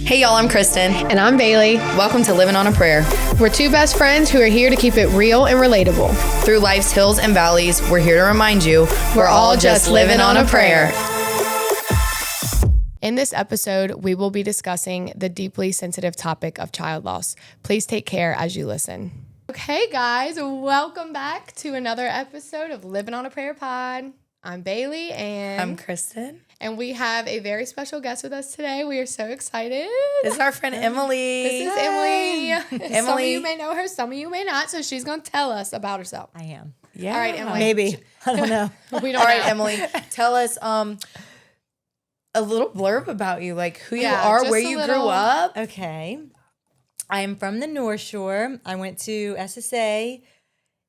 Hey y'all, I'm Kristen. And I'm Bailey. Welcome to Livin' on a Prayer. We're two best friends who are here to keep it real and relatable. Through life's hills and valleys, we're here to remind you we're all just living on a prayer. In this episode, we will be discussing the deeply sensitive topic of child loss. Please take care as you listen. Okay, guys, welcome back to another episode of Livin' on a Prayer Pod. I'm Bailey and I'm Kristen. And we have a very special guest with us today. We are so excited. This is our friend Emily. This is Emily. Emily. Some of you may know her, some of you may not. So she's going to tell us about herself. I am. Yeah. All right, Emily. Maybe. I don't know. We don't All right, know. Emily, tell us a little blurb about you, like who you Yeah, are, just where a you little- grew up. Okay. I'm from the North Shore. I went to SSA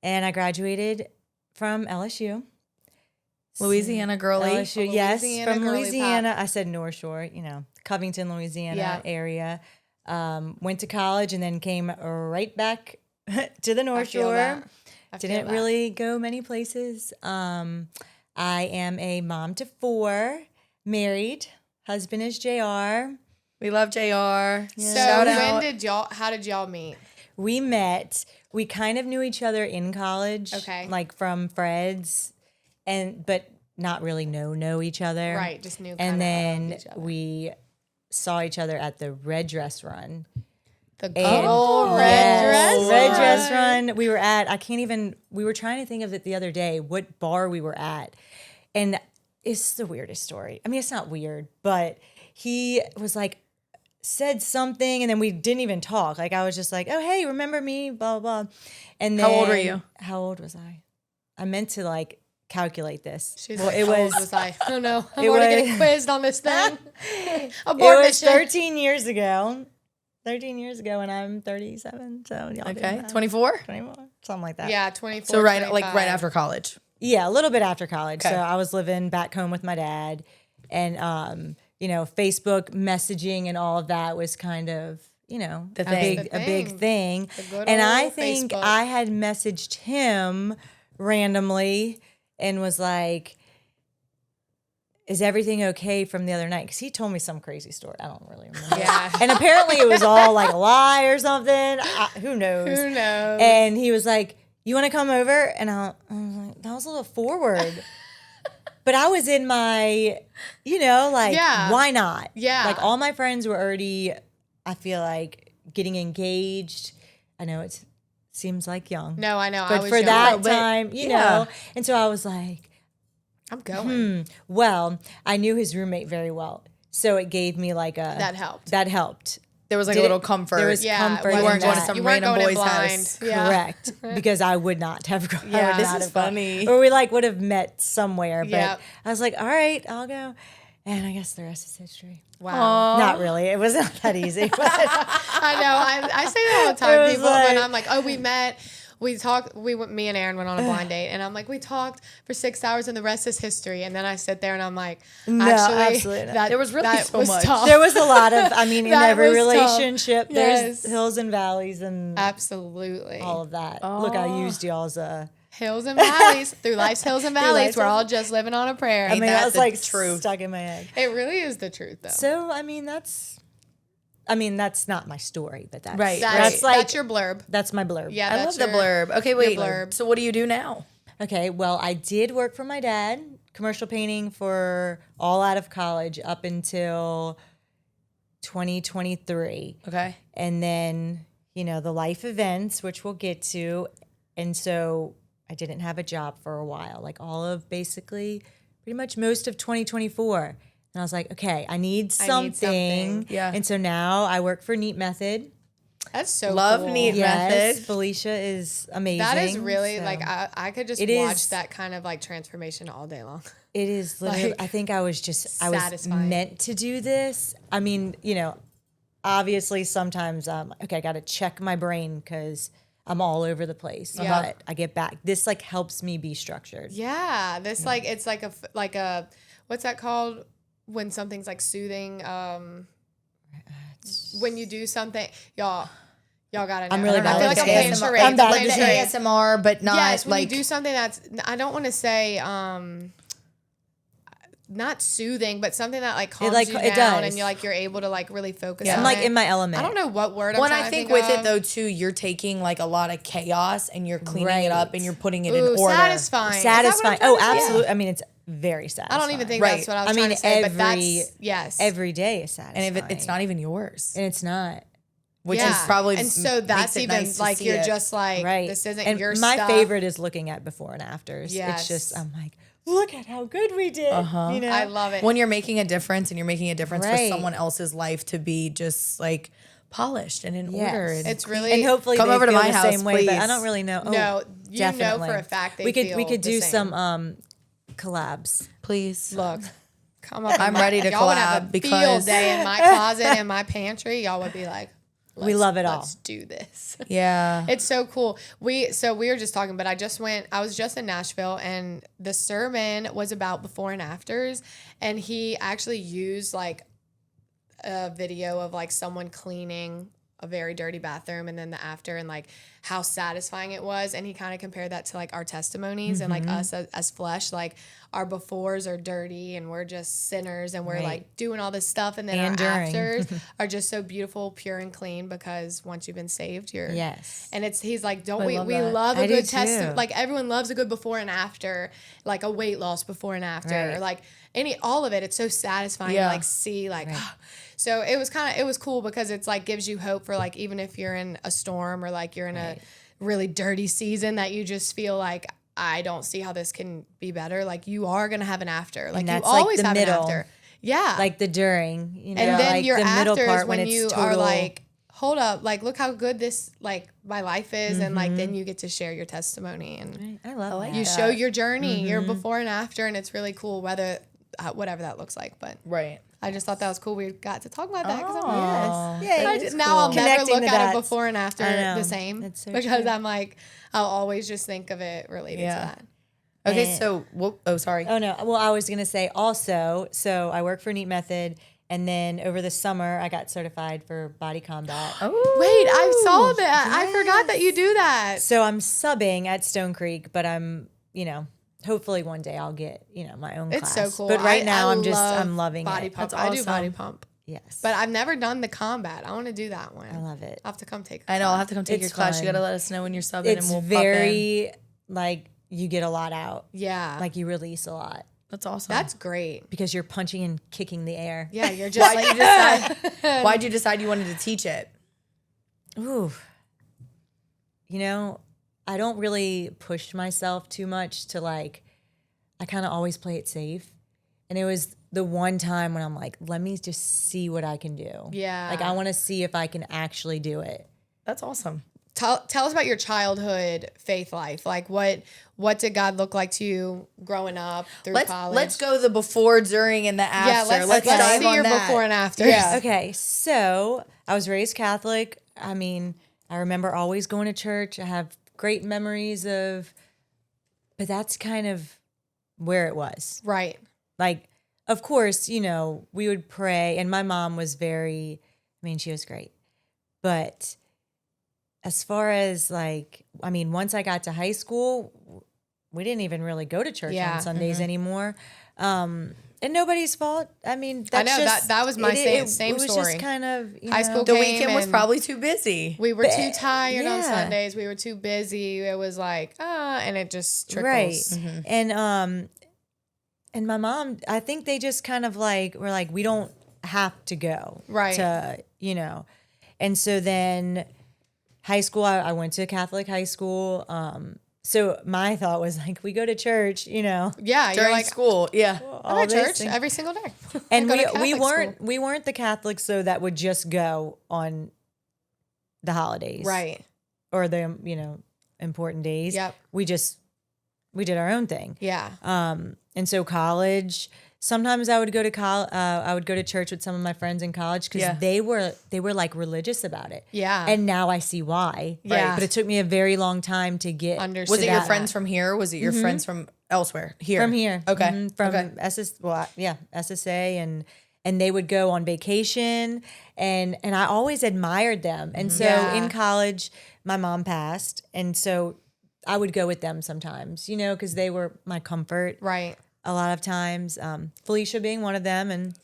and I graduated from LSU. Louisiana girly. LSU, yes, Louisiana from girly Louisiana. I said North Shore, Covington, Louisiana area. Went to college and then came right back to the North feel Shore. that. I feel Didn't that. really go many places. I am a mom to 4, married. Husband is JR. We love JR. So Shout out. how did y'all meet? We met. We kind of knew each other in college. Okay. Like from Fred's, but not really know each other. Right, just knew And kinda then of each other. we saw each other at the Red Dress Run. The good And- old Yes, red Red Dress Run. We were at, we were trying to think of it the other day, what bar we were at. And it's the weirdest story. I mean, it's not weird, but he was like, said something, and then we didn't even talk. Like, I was just like, oh, hey, remember me, blah, blah, blah. And then, How old were you? How old was I? I meant to, calculate this. She's Well, like, it how old was I don't know. I'm it already was- getting quizzed on this thing. it Abort was mission. 13 years ago. 13 years ago, and I'm 37, so y'all do Okay, that. 24? 21, something like that. Yeah, 24. So right 25. after college. Yeah, a little bit after college. Okay. So I was living back home with my dad, and Facebook messaging and all of that was kind of The a thing. big thing. The good And I old think Facebook. I had messaged him randomly and was like, is everything okay from the other night? Because he told me some crazy story. I don't really remember. Yeah. And apparently it was all like a lie or something. Who knows? Who knows? And he was like, you want to come over? And I was like, that was a little forward. But I was in my, Yeah. why not? Yeah. Like all my friends were already, I feel like, getting engaged. I know it seems like young. No, I know. I But was for young. that but- time, yeah. And so I was like, I'm going. well, I knew his roommate very well. So it gave me That helped. That helped. There was like Did a little it- comfort. there was Yeah, comfort it You weren't in going to that. some You weren't random going in boy's blind. house. Yeah. Correct, because I would not have gone. Yeah. I would This not is have gone. funny. Or we would have met somewhere. But Yep. I was like, all right, I'll go. And I guess the rest is history. Wow. Not really. It was not that easy. But I know. I say that all the It time. was People, when like- I'm like, oh, we met. We talked. Me and Aaron went on a blind date, and I'm like, we talked for 6 hours, and the rest is history. And then I sit there, and I'm like, No, actually, absolutely not. that There was really that so was much. tough. there was a lot of, in That every was tough. relationship, Yes. there's hills and valleys and Absolutely. all of that. Look, I used y'all's Hills and valleys. Through life's hills and valleys, life's we're hills- all just living on a prayer. I mean, that that's the like truth? stuck in my head. It really is the truth, though. So, that's not my story, but that's Right. That's your blurb. that's my blurb. Yeah, I love that's the blurb. Okay, wait. blurb. So what do you do now? Okay, well, I did work for my dad, commercial painting for all out of college up until 2023. Okay. And then, the life events, which we'll get to. And so I didn't have a job for a while, like all of basically pretty much most of 2024. And I was like, okay, I need something. something. Yeah. And so now I work for Neat Method. That's so Love cool. Neat Yes, Method. Felicia is amazing. That is really so like I could just It watch is- that kind of like transformation all day long. It is literally, Like, I think I was satisfying. meant to do this. I mean, obviously sometimes okay, I got to check my brain because I'm all over the place. Yeah. But I get back. This helps me be structured. Yeah, this like it's like a what's that called when something's like soothing? When you do something, y'all gotta know. I'm really I bad feel at like I'm this. playing ASMR. charades. I'm bad playing at charades. this. ASMR, but not Yes, when like you do something that's I don't want to say not soothing, but something that like calms like, you it down, does. and you're able to like really focus. Yeah. on I'm like it. in my element. I don't know what word. I'm When trying I to think think with of. it though too, you're taking like a lot of chaos and you're cleaning it up and you're putting it in Ooh, order. satisfying. Is Satisfying. that what I'm Oh, trying to say? absolutely. I mean, it's very satisfying. I don't even think Right. that's what I was I trying mean, to say, but that's yes. every day is satisfying. And if it's not even yours, and it's not. which Yeah. is probably and so that's makes it even nice to like see you're it. just like Right. this isn't and your my stuff. favorite is looking at before and afters. Yes. It's just, I'm like, look at how good we did. You know? I love it. when you're making a difference and you're making a difference for Right. someone else's life to be just like polished and in Yes. order. And It's really And hopefully Come they over to feel my the house, same way, but I please. don't really know. Oh, No, you know definitely. for a fact they we feel could the do same. some collabs. please. Look, come up. I'm ready to y'all would have collab a because- field day in my closet and my pantry. Y'all would be like, We love it all. Let's do this. Yeah. It's so cool. We were just talking, but I was just in Nashville and the sermon was about before and afters, and he actually used like a video of like someone cleaning a very dirty bathroom and then the after and like how satisfying it was, and he kind of compared that to like our testimonies and like us as flesh, like our befores are dirty and we're just sinners and we're Right. like doing all this stuff, and then And our during. afters are just so beautiful, pure and clean, because once you've been saved, you're Yes. and he's like, don't I we love we that. love a I do good testimony, too. like everyone loves a good before and after, like a weight loss before and after, Right. or like all of it. It's so satisfying Yeah. to like see like so it was cool because it's like gives you hope for like even if you're in a storm or like you're in a really dirty season that you just feel like I don't see how this can be better. Like you are gonna have an after. Like you that's, like, always the have middle. an after. Yeah. Like the during, you know, and then like your the middle afters part when it's you total, are like, hold up, like look how good this like my life is, and like then you get to share your testimony and I love like that. you show your journey, your before and after, and it's really cool whether whatever that looks like. But Right. I just thought that was cool. We got to talk about that because Aw. Yes. Yeah, it's now I'll cool. never Connecting look the at dots. it before and after I know. the same That's so because true. I'm like I'll always just think of it related Yeah. to that. Okay, And- so sorry. Oh no. Well, I was gonna say also. So I work for Neat Method, and then over the summer I got certified for body combat. Oh, Wait, I saw that. I forgot that you do that. So I'm subbing at Stone Creek, but I'm hopefully one day I'll get my own It's class. so cool. But right I now I'm love loving body it. pump. That's I do body awesome. pump, Yes, but I've never done the combat. I want to do that one. I love it. I'll have to come take a I know. I'll have to come take It's your class. You fun. got to let us know when you're subbing, It's and we'll pop in. very like you get a lot out. Yeah. Like you release a lot That's awesome. That's great. because you're punching and kicking the air. Yeah, you're just Why'd like you decide? Why'd you decide you wanted to teach it? Ooh. I don't really push myself too much to like, I kind of always play it safe. And it was the one time when I'm like, let me just see what I can do. Yeah. Like I want to see if I can actually do it. That's awesome. tell us about your childhood faith life. Like what did God look like to you growing up through college? Let's go the before, during, and the after. Yeah, let's dive see on your that. before and after. Yeah. Okay. So I was raised Catholic. I mean, I remember always going to church. I have great memories but that's kind of where it was. Right. Like, of course, we would pray, and my mom was she was great. But as far as once I got to high school, we didn't even really go to church Yeah. on Sundays anymore. And nobody's fault. I mean, that's I know, just, that was my same It was story. just kind of, High school The came weekend was and probably too busy. we were too tired on yeah. Sundays. We were too busy. It was like, and it just right. trickles. And my mom, I think they just kind of were like, we don't have to go. Right. To, And so then high school, I went to Catholic high school. So my thought was like, we go to church, Yeah, During you're like, school. Yeah. I go to this church thing. every single day. And I go to we Catholic weren't school. we weren't the Catholics though that would just go on the holidays. Right. Or the, important days. Yep. We did our own thing. Yeah. And so college, sometimes I would go to church with some of my friends in college because Yeah. they were like religious about it. Yeah. And now I see why. Yeah. But it took me a very long time to get Understood. Was it your that. friends from here? Or was it your friends from elsewhere? Here. from here. Okay. Mhm, from okay. SSA and they would go on vacation and I always admired them. And so Yeah. in college, my mom passed. And so I would go with them sometimes, because they were my comfort. Right. a lot of times, Felicia being one of them. And,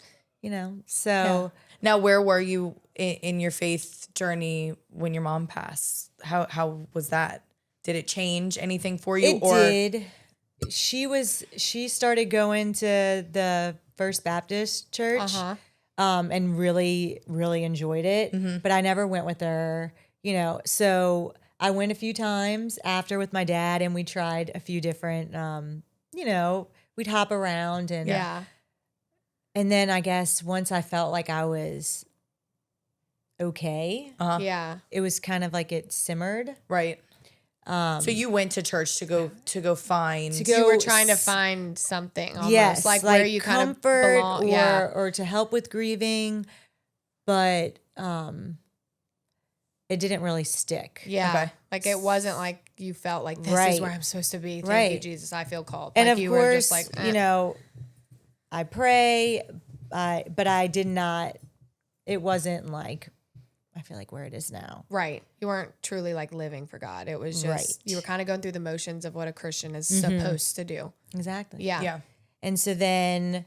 so. Now, where were you in your faith journey when your mom passed? How was that? Did it change anything for you? It did. She started going to the First Baptist Church, and really, really enjoyed it. But I never went with her, So I went a few times after with my dad, and we tried a few different, we'd hop around and And then I guess once I felt like I was okay, it was kind of like it simmered. Right. So you went to church to go find. You were trying to find something almost. Yes, like where you kind of comfort belong. or to help with grieving, but it didn't really stick. Yeah. Okay. Like it wasn't like you felt like this is where I'm supposed to be. Thank you, Jesus. I feel called. And like of you course, were just like, I pray, but I did not, it wasn't like, I feel like where it is now. Right. You weren't truly like living for God. It was just, you were kind of going through the motions of what a Christian is supposed to do. Exactly. Yeah. And so then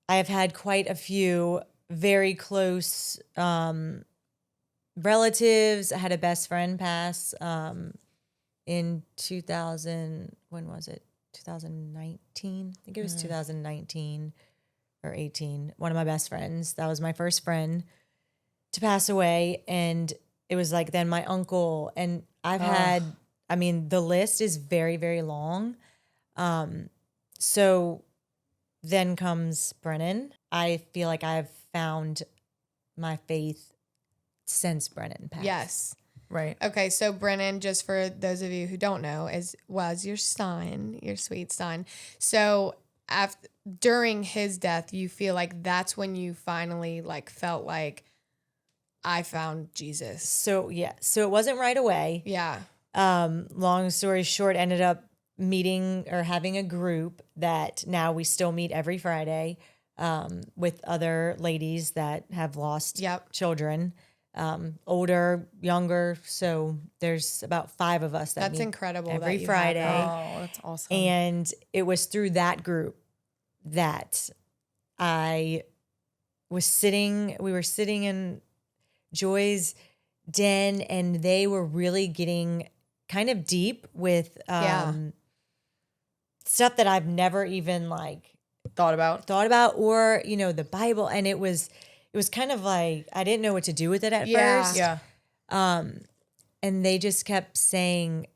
I have had quite a few very close relatives. I had a best friend pass in 2000, when was it? 2019? I think it was 2019 or 18. One of my best friends. That was my first friend to pass away. And it was like then my uncle. And I've had, the list is very, very long. So then comes Brennan. I feel like I've found my faith since Brennan passed. Yes. Right. Okay, so Brennan, just for those of you who don't know, was your son, your sweet son. So during his death, you feel like that's when you finally like felt like I found Jesus. So it wasn't right away. Yeah. Long story short, ended up meeting or having a group that now we still meet every Friday with other ladies that have lost children. Older, younger. So there's about 5 of us that meet incredible every that Friday. Oh, that's awesome. And it was through that group that we were sitting in Joy's den, and they were really getting kind of deep with stuff that I've never even like thought about or, the Bible. And it was kind of like, I didn't know what to do with it at first. Yeah. And they just kept saying,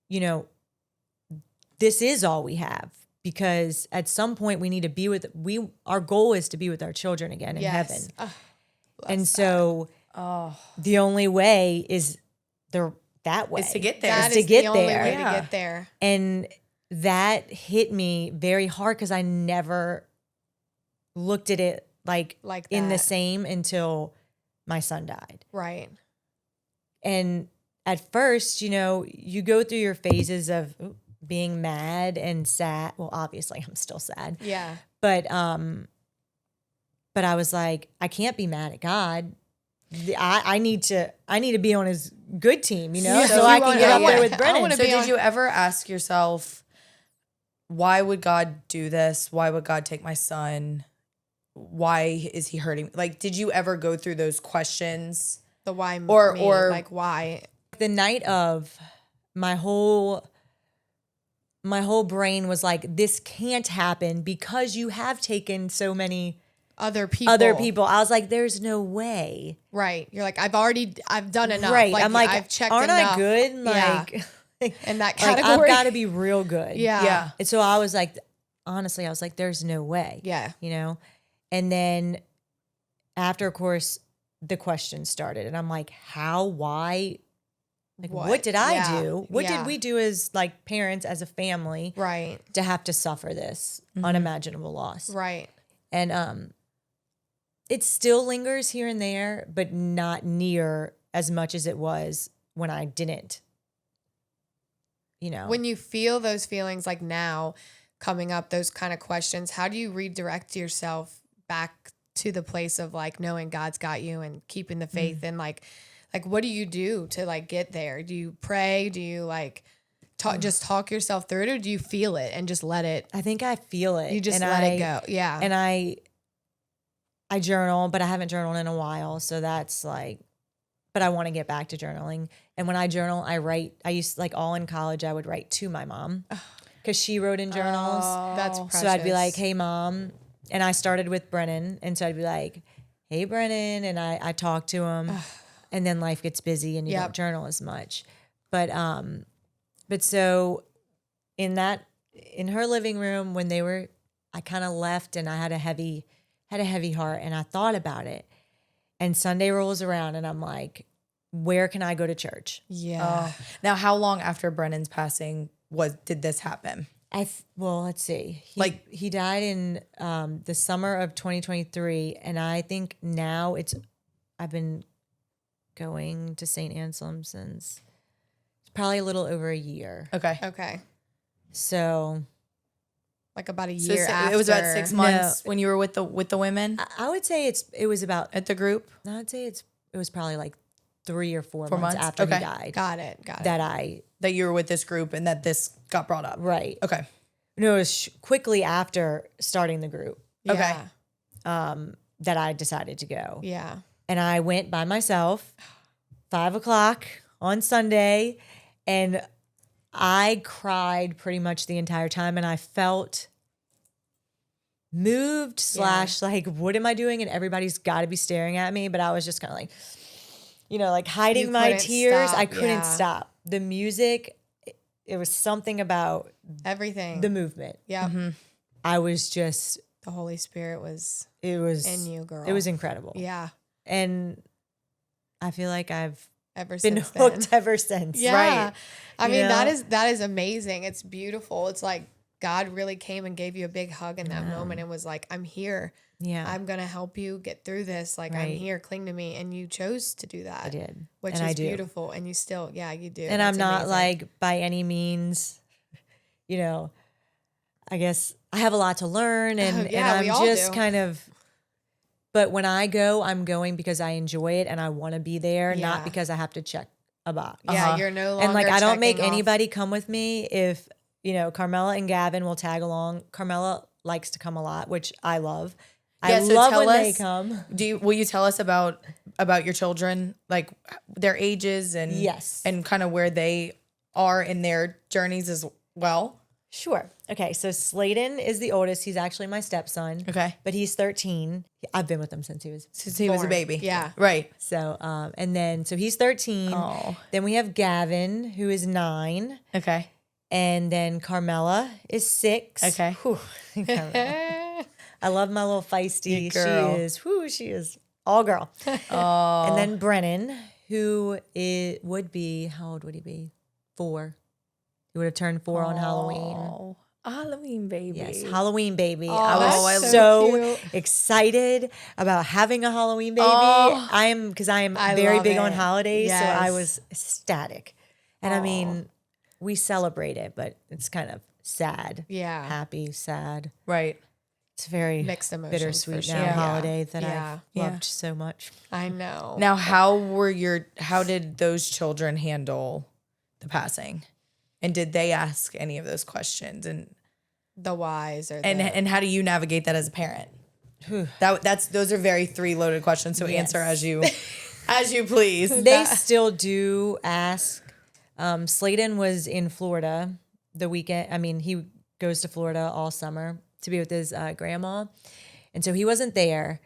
this is all we have, because at some point we need to be our goal is to be with our children again in heaven. And so the only way is that way. Is to get there. That is is to get the only there. way to get there. And that hit me very hard because I never looked at it like in the same until my son died. Right. And at first, you go through your phases of being mad and sad. Well, obviously I'm still sad. Yeah. But I was like, I can't be mad at God. I need to be on his good team, so I can get up there with Brennan. So did you ever ask yourself, why would God do this? Why would God take my son? Why is he hurting? Like, did you ever go through those questions? The why or like why? The night of, my whole brain was like, this can't happen because you have taken so many other people. I was like, there's no way. Right. You're like, I've done enough. Right. Like, I'm like, I've checked aren't enough. I good? In that like, category. I've got to be real good. Yeah. And so I was like, honestly, there's no way. Yeah. And then after, of course, the questions started, and I'm like, how, why, like, what did I do? What did we do as like parents, as a family, right, to have to suffer this unimaginable loss? Right. And it still lingers here and there, but not near as much as it was when I didn't. When you feel those feelings like now coming up, those kind of questions, how do you redirect yourself back to the place of like knowing God's got you and keeping the faith and like what do you do to like get there? Do you pray? Do you like Just talk yourself through it, or do you feel it and just let it? I think I feel it. You just and let it go. Yeah. And I journal, but I haven't journaled in a while. So that's like, but I want to get back to journaling. And when I journal, I write. I used like all in college, I would write to my mom because she wrote in journals. That's precious. So I'd be like, hey, Mom. And I started with Brennan. And so I'd be like, hey, Brennan. And I talk to him. And then life gets busy and you don't journal as much. But so in her living room when I kind of left and I had a heavy heart and I thought about it. And Sunday rolls around and I'm like, where can I go to church? Yeah. Now, how long after Brennan's passing did this happen? Well, let's see. He died in the summer of 2023. And I think now I've been going to St. Anselm since probably a little over a year. Okay. So like about a year after. It was about 6 months when you were with the women I would say it was about at the group. I would say it was probably like 3 or 4 months after he died. Got it. That you were with this group and that this got brought up. Right. Okay. No, it was quickly after starting the group. Okay. That I decided to go. Yeah. And I went by myself, 5:00 on Sunday, and I cried pretty much the entire time, and I felt moved / like, what am I doing? And everybody's got to be staring at me, but I was just kind of like, like hiding my tears. I couldn't stop. The music, it was something about everything, the movement. Yeah. Mm-hmm. I was just, the Holy Spirit was in you, girl. It was incredible. Yeah. And I feel like I've been hooked ever since. Yeah. Right. I mean, that is amazing. It's beautiful. It's like God really came and gave you a big hug in that moment and was like, I'm here. Yeah. I'm going to help you get through this. Like, I'm here. Cling to me. And you chose to do that. I did. Which is beautiful. And you still, you do. And I'm not like by any means, I guess I have a lot to learn and I'm just kind of, but when I go, I'm going because I enjoy it and I want to be there, not because I have to check a box. Yeah, you're no longer and like I don't make checking anybody come with me if Carmela and Gavin will tag along. Carmela likes to come a lot, which I love. I love when they come. Will you tell us about your children, like their ages and and kind of where they are in their journeys as well? Sure. Okay. So Sladen is the oldest. He's actually my stepson. Okay. But he's 13. I've been with him since he was a baby. Yeah. Right. So, so he's 13. Oh. Then we have Gavin, who is 9. Okay. And then Carmela is 6. Okay. I love my little feisty. Girl. She is all girl. Oh. And then Brennan, who would be, how old would he be? 4. He would have turned 4 on Halloween. Oh, Halloween baby. Yes, Halloween baby. Oh, I was so excited about having a Halloween baby. Oh. I am very big on holidays, so I Yes. was ecstatic. And I mean, we celebrate it, but it's kind of sad. Yeah. Happy, sad. Right. It's very Mixed emotions, bittersweet for now sure. holiday that Yeah. I've loved so much. I know. Now, how did those children handle the passing? And did they ask any of those questions? And the whys or and how do you navigate that as a parent? Those are very 3 loaded questions. So answer as you please. They still do ask. Sladen was in Florida the weekend. I mean, he goes to Florida all summer to be with his grandma. And so he wasn't there,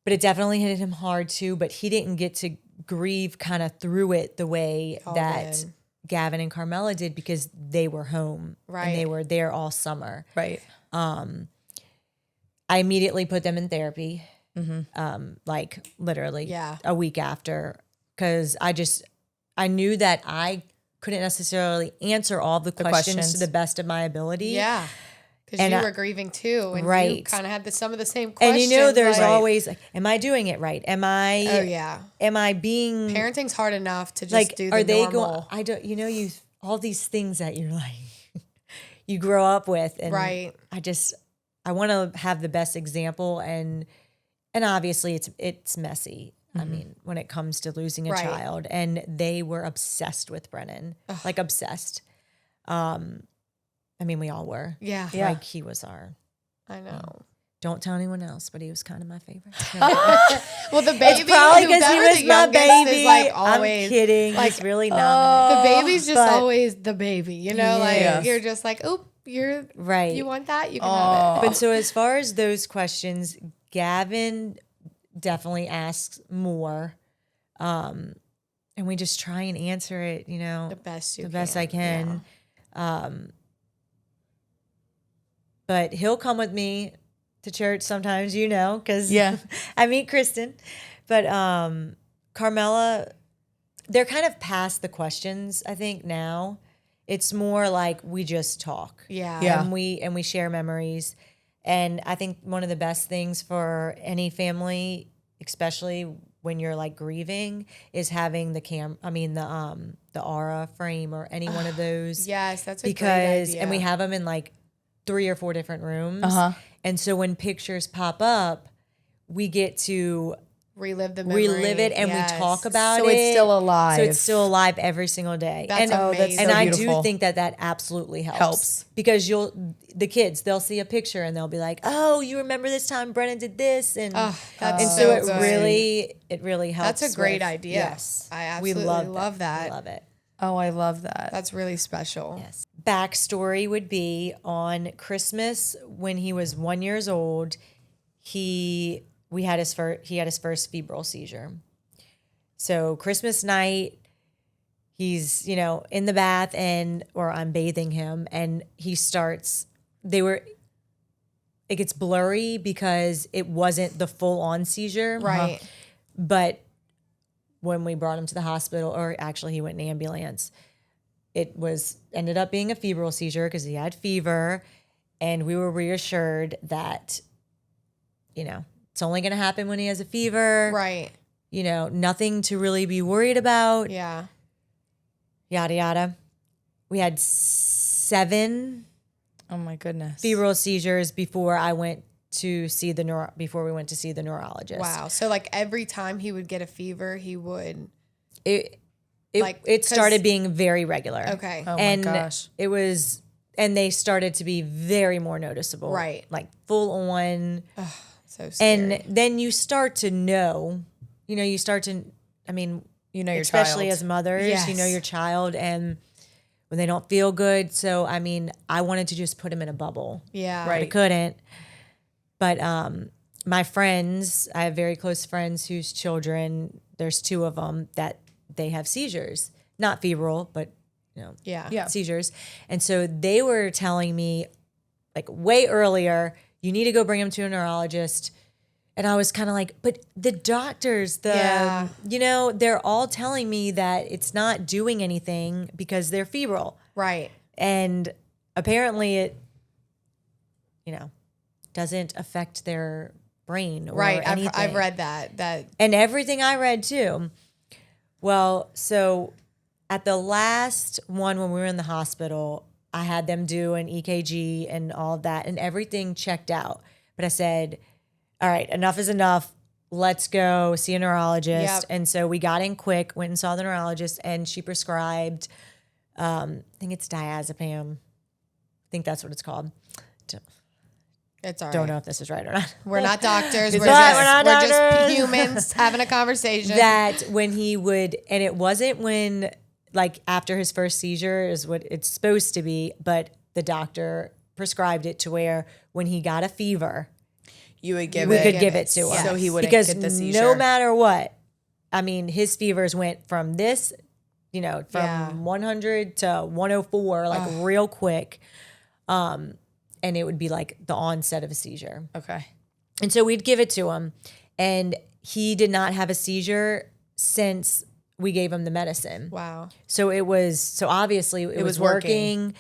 but it definitely hit him hard too. But he didn't get to grieve kind of through it the way that Gavin and Carmela did because they were home. Right. And they were there all summer. Right. I immediately put them in therapy, like literally a week after, because I knew that I couldn't necessarily answer all the questions to the best of my ability. Yeah. Because you were grieving too. And you kind of had some of the same And questions. there's always like, am I doing it right? Am I being... Parenting's hard enough to just do the are they normal. I don't, all these things that you're like, you grow up with. And I want to have the best example. And obviously it's messy. I mean, when it comes to losing a child, and they were obsessed with Brennan, like obsessed. I mean, we all were. Yeah. Yeah. Like he was our, I know. don't tell anyone else, but he was kind of my favorite. Well, the baby, Probably because he whoever was the my youngest baby. is like always. I'm kidding. like, He's really not. The baby's just But- always the baby, you know? Yes. Like, you're just like, oh, you're, Right. you want that? You can have it. But so as far as those questions, Gavin definitely asks more. And we just try and answer it, you know, The best you the best can. I can. But he'll come with me to church sometimes, you know, because Yeah. I meet Kristen. But Carmela, they're kind of past the questions, I think, now. It's more like we just talk. Yeah. Yeah. And we share memories. And I think one of the best things for any family, especially when you're like grieving, is having the aura frame or any one of those. Yes, that's a great Because idea. and we have them in like 3 or 4 different rooms. Uh-huh. And so when pictures pop up, we get to relive the memory. relive it and Yes. we talk about So it. it's still alive. So it's still alive every single day. That's and amazing. and so I beautiful. do think that absolutely helps. Helps. Because the kids, they'll see a picture and they'll be like, "Oh, you remember this time Brennan did this?" And Oh, that's and so so it good. really helps. That's a great with- idea. Yes. I absolutely love that. We love it. Oh, I love that. That's really special. Yes. Backstory would be on Christmas when he was 1 year old. He had his first febrile seizure. So Christmas night, he's in the bath or I'm bathing him, and he starts. It gets blurry because it wasn't the full on seizure, Right. But when we brought him to the hospital, or actually he went in ambulance, it ended up being a febrile seizure because he had fever, and we were reassured that, it's only going to happen when he has a fever. Right. Nothing to really be worried about. Yeah. Yada, yada. We had 7 Oh my goodness. febrile seizures before we went to see the neurologist. Wow. So like every time he would get a fever, he would. It Like, 'cause- started being very regular. Okay. Oh my and gosh. and they started to be very more noticeable. Right. Like full on. So scary. And then you start to know, your especially child. as mothers, Yes. you know your child, and when they don't feel good. So, I wanted to just put him in a bubble. yeah. But I couldn't. But my friends, I have very close friends whose children, there's 2 of them that they have seizures, not febrile, but Yeah. Yeah. seizures. And so they were telling me like way earlier, you need to go bring him to a neurologist. And I was kind of like, but the doctors, Yeah. they're all telling me that it's not doing anything because they're febrile. Right. And apparently it, doesn't affect their brain or Right. anything. I've read that. And everything I read too. Well, so at the last one when we were in the hospital, I had them do an EKG and all of that, and everything checked out. But I said, all right, enough is enough. Let's go see a neurologist. Yep. And so we got in quick, went and saw the neurologist, and she prescribed, I think it's diazepam. I think that's what it's called. It's all right. Don't know if this is right or not. We're not doctors. We're not we're just doctors. humans having a conversation. That when he would, and it wasn't when, like after his first seizure is what it's supposed to be, but the doctor prescribed it to where when he got a fever, You would give we it. could give it to him. So he wouldn't because get the seizure. no matter what, his fevers went from this, from Yeah. 100 to 104, like real quick. And it would be like the onset of a seizure. Okay. And so we'd give it to him, and he did not have a seizure since we gave him the medicine. Wow. So obviously it was working.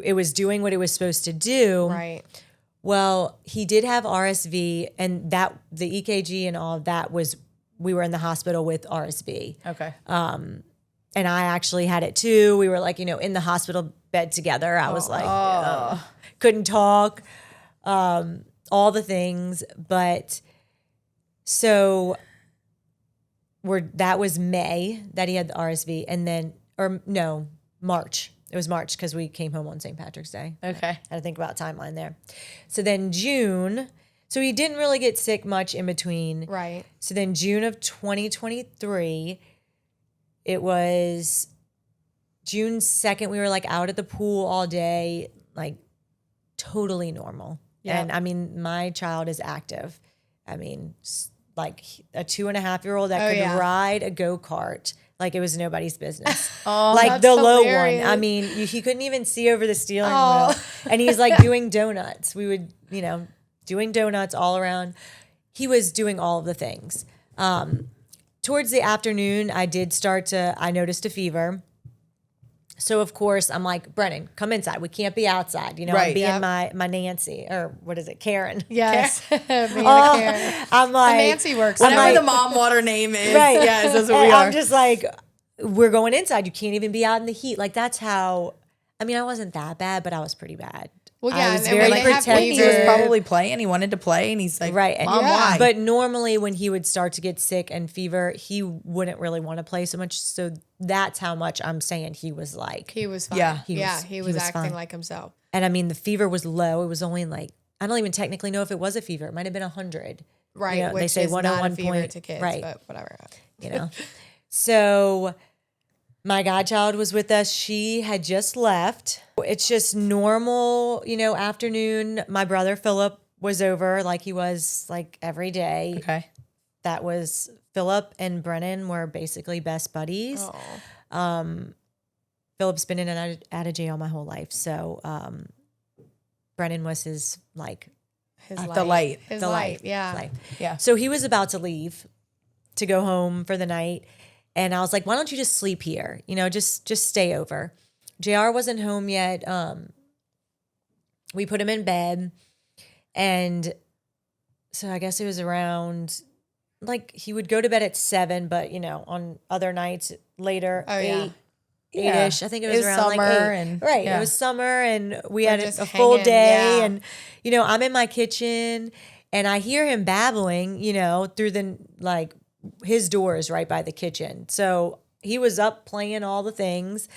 It was doing what it was supposed to do. Right. Well, he did have RSV, and that the EKG and all of that we were in the hospital with RSV. Okay. And I actually had it too. We were like, in the hospital bed together. I was like, couldn't talk, all the things. But so that was May that he had the RSV, and then, March. It was March because we came home on St. Patrick's Day. Okay. I had to think about timeline there. So then June, so he didn't really get sick much in between. Right. So then June of 2023, it was June 2nd. We were like out at the pool all day, like totally normal. Yeah. And I mean, my child is active. I mean, like a 2.5-year-old that could ride a go-kart like it was nobody's business. Like that's the low hilarious. one. I mean, he couldn't even see over the steering wheel. And he's like doing donuts. We would, doing donuts all around. He was doing all of the things. Towards the afternoon, I noticed a fever. So of course I'm like, Brennan, come inside. We can't be outside. I'm being my Nancy, or what is it? Karen. Yes. Being a Karen. I'm like, Nancy works. Whatever the mom water name is. Right. Yes, that's what and we are. I'm just like, we're going inside. You can't even be out in the heat. Like that's how, I mean, I wasn't that bad, but I was pretty bad. Well, yeah, I was and very when they have protective. He was probably playing. He wanted to play, and he's like, Right. Mom, Yeah. why? But normally when he would start to get sick and fever, he wouldn't really want to play so much. So that's how much I'm saying he was like. He was fine. Yeah. He was acting fine. like himself. And I mean, the fever was low. It was only like, I don't even technically know if it was a fever. It might have been 100. Right. They Which say is 101 not a fever point. to kids, Right. but whatever. So my godchild was with us. She had just left. It's just normal, afternoon. My brother Philip was over like he was like every day. Okay. That was Philip and Brennan were basically best buddies. Philip's been in and out of jail my whole life. So Brennan was his like His the light. His the light. light. Yeah. Life. Yeah. So he was about to leave to go home for the night. And I was like, why don't you just sleep here? Just stay over. JR wasn't home yet. We put him in bed. And so I guess it was around, like, he would go to bed at 7, but, on other nights later, Oh, yeah. 8-ish. I think it was around summer like 8. and Right. yeah. It was summer and we We're had just a full hanging, day. yeah. And, I'm in my kitchen and I hear him babbling, through the, like, his door is right by the kitchen. So he was up playing all the things.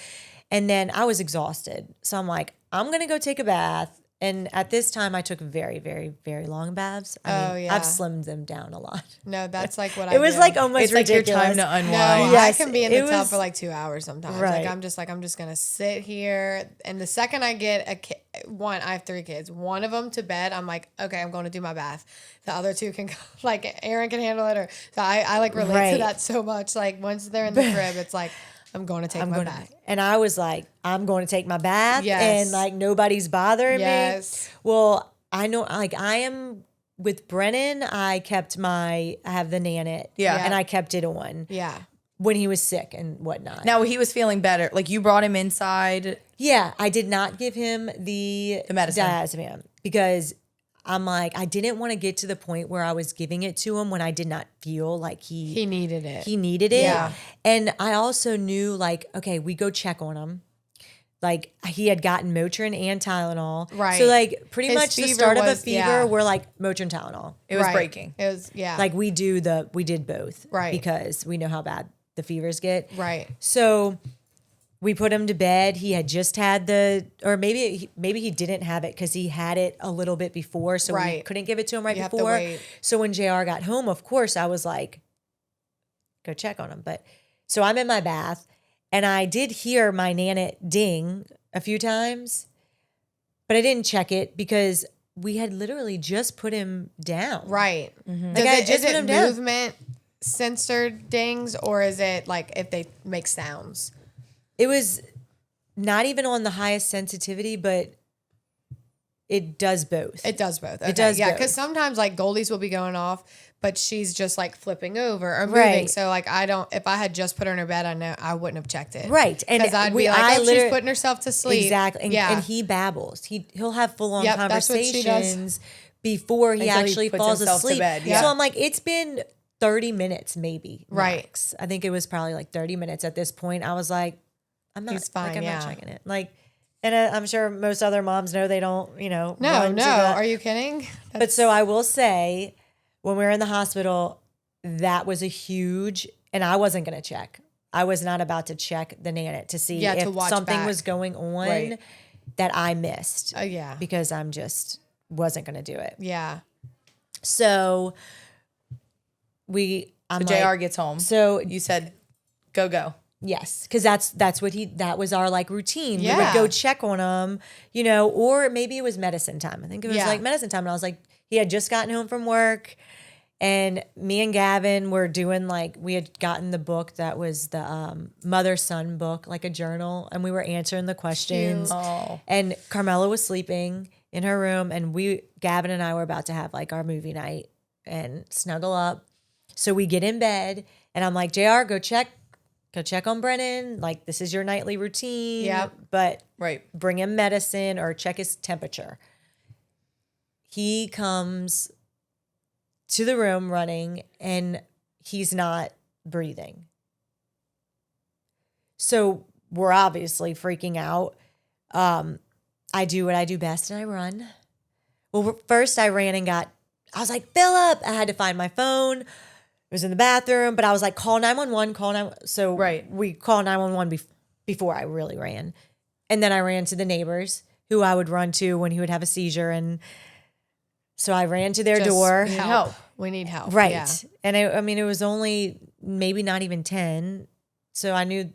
And then I was exhausted. So I'm like, I'm going to go take a bath. And at this time, I took very, very, very long baths. I mean, yeah. I've slimmed them down a lot. No, that's like what I It was do. like almost It's like your ridiculous. time to No, unwind. Yes, I can be in it the tub was- for like 2 hours sometimes. Right. I'm just gonna sit here. And the second I get I have 3 kids. One of them to bed, I'm like, okay, I'm going to do my bath. The other 2 can go, like Aaron can handle it. Or so I like relate Right. to that so much. Like once they're in the crib, it's like I'm going to take my bath. And I was like, I'm going to take my bath. Yes. And like nobody's bothering Yes. me. Well, I know, like I am with Brennan. I have the Nanit. Yeah. And I kept it on Yeah. when he was sick and whatnot. Now he was feeling better. Like you brought him inside. Yeah, I did not give him the medicine. diazepam because I'm like, I didn't want to get to the point where I was giving it to him when I did not feel like He needed it. he needed it. Yeah. And I also knew like, okay, we go check on him. Like he had gotten Motrin and Tylenol. Right. So like pretty His much the fever start of a was- fever, yeah. we're like Motrin, Tylenol. It was Right. breaking. It was, yeah. Like we did both. Right. Because we know how bad the fevers get. right. So we put him to bed. He had just had or maybe he didn't have it because he had it a little bit before. So we Right. couldn't give it to him right You have to before. wait. So when JR got home, of course, I was like, go check on him. But so I'm in my bath and I did hear my Nanit ding a few times, but I didn't check it because we had literally just put him down. Right. Like I just Is put it him down. movement censored dings or is it like if they make sounds? It was not even on the highest sensitivity, but it does both. It does both. Okay. does Yeah, both. because sometimes like Goldie's will be going off, but she's just like flipping over or moving. Right. So like if I had just put her in her bed, I know I wouldn't have checked it. Right. And Because I'd we- be like, I oh, she's literally- putting herself to sleep. Exactly. And, yeah. and he babbles. He'll have full on Yep, that's what she does. conversations before he Until he actually puts falls himself to asleep. bed, yeah. So I'm like, it's been 30 minutes maybe. Right. Max. I think it was probably like 30 minutes at this point. I was like, I'm not He's fine, I'm yeah. not checking it. Like, and I'm sure most other moms know they don't, No, run no. to the- Are you kidding? But so I will say, when we were in the hospital, that was a huge, and I wasn't going to check. I was not about to check the Nanit to see Yeah, to if watch something back. was going on Right. that I missed. Yeah. Because I'm just wasn't going to do it. Yeah. So I'm JR like, gets home. so You said, go. yes, because that was our like routine. We would Yeah. go check on him, you know, or maybe it was medicine time. I think it was Yeah. like medicine time. And I was like, he had just gotten home from work, and me and Gavin were doing like, we had gotten the book that was the mother-son book, like a journal, and we were answering the questions. Cute. Oh. And Carmela was sleeping in her room, and Gavin and I were about to have like our movie night and snuggle up. So we get in bed, and I'm like, JR, go check on Brennan. Like, this is your nightly routine. Yep. But Right. bring him medicine or check his temperature. He comes to the room running, and he's not breathing. So we're obviously freaking out. I do what I do best, and I run. Well, first I ran and I was like, Philip. I had to find my phone. It was in the bathroom, but I was like, call 911, call 911. So Right. we called 911 before I really ran. And then I ran to the neighbors who I would run to when he would have a seizure. And so I ran to their Just door. help. We need help. Right. Yeah. And I mean, it was only maybe not even 10. So I knew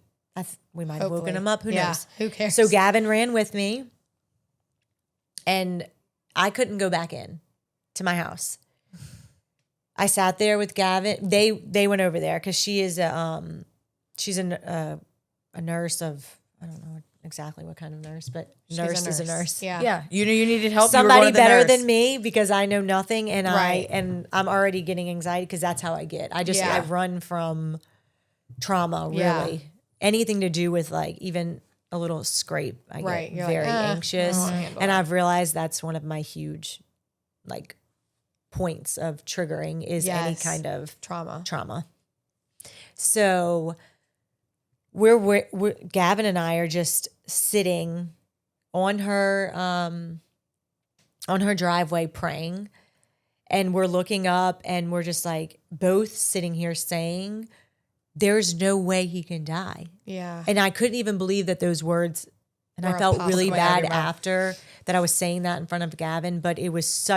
we might have woken Hopefully. him up. Who Yeah. knows? Who cares? So Gavin ran with me, and I couldn't go back in to my house. I sat there with Gavin. They went over there because she's a nurse of, I don't know exactly what kind of nurse, but She's nurse is a nurse. Yeah. Yeah. You knew you needed help. you were Somebody going to the better nurse. than me, because I know nothing, and Right. I'm already getting anxiety because that's how I get. I Yeah. run from trauma, really. Yeah. Anything to do with like even a little scrape, I Right. get You're like, very anxious. I won't handle And that. I've realized that's one of my huge like points of triggering is any Yes. kind of Trauma. So we're Gavin and I are just sitting on her driveway praying, and we're looking up, and we're just like both sitting here saying, there's no way he can die. Yeah. And I couldn't even believe that those words, and Were I felt really possible. bad Out of your mouth. after that I was saying that in front of Gavin, but it was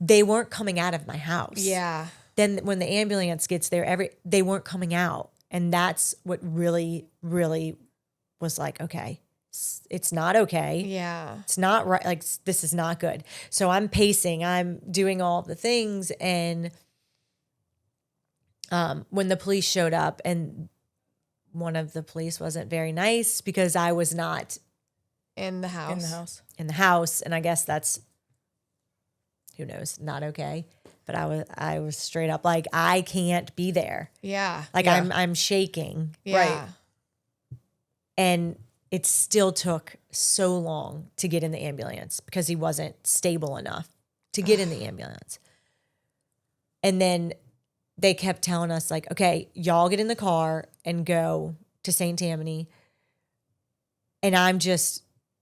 they weren't coming out of my house. Yeah. Then when the ambulance gets there, they weren't coming out. And that's what really, really was like, okay, it's not okay. Yeah. It's not right. Like, this is not good. So I'm pacing, I'm doing all the things. And when the police showed up, and one of the police wasn't very nice because I was not In the house. in the house. in the house. And I guess that's, who knows, not okay. But I was straight up like, I can't be there. Yeah. Like Yeah. I'm shaking. Yeah. Right. And it still took so long to get in the ambulance because he wasn't stable enough to get in the ambulance. And then they kept telling us like, okay, y'all get in the car and go to St. Tammany. And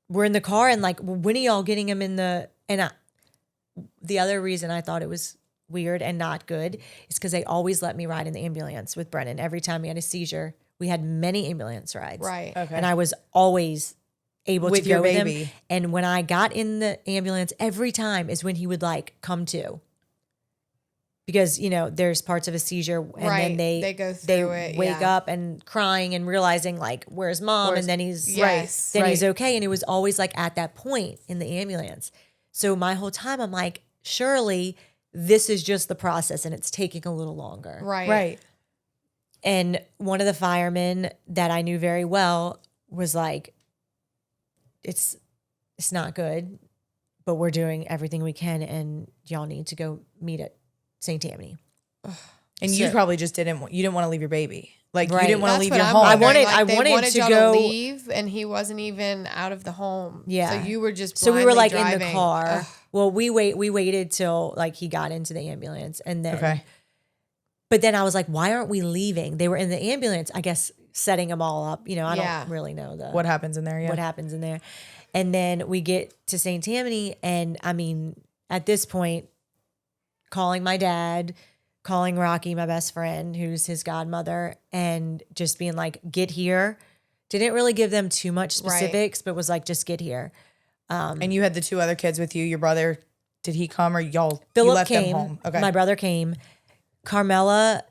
we're in the car, and like, well, when are y'all getting him in the other reason I thought it was weird and not good is because they always let me ride in the ambulance with Brennan. Every time he had a seizure, we had many ambulance rides. Right. Okay. And I was always able With to your go with baby. him. And when I got in the ambulance, every time is when he would like come to. Because, you know, there's parts of a seizure, and Right. then They go through it, wake yeah. up and crying and realizing like, where's mom? And then he's Yes. then Right. he's okay. And it was always like at that point in the ambulance. So my whole time I'm like, surely this is just the process and it's taking a little longer. Right. Right. And one of the firemen that I knew very well was like, it's not good, but we're doing everything we can, and y'all need to go meet at St. Tammany. And you So- probably just didn't want to leave your baby. Like Right. you didn't want to That's leave what your I'm home. wondering. I They wanted to y'all go- leave, and he wasn't even out of the home. Yeah. So you were just So we were like blindly in the driving. car. Ugh. Well, we waited till like he got into the ambulance, and then Okay. But then I was like, why aren't we leaving? They were in the ambulance, I guess, setting them all up. You know, I Yeah. don't really know What happens in there? Yeah. what happens in there. And then we get to St. Tammany, and I mean, at this point, calling my dad, calling Rocky, my best friend, who's his godmother, and just being like, get here. Didn't really give them too much specifics, but was like, just get here. And you had the 2 other kids with you. Your brother, did he come or you Philip left came. them home? Okay. My brother came. Carmela,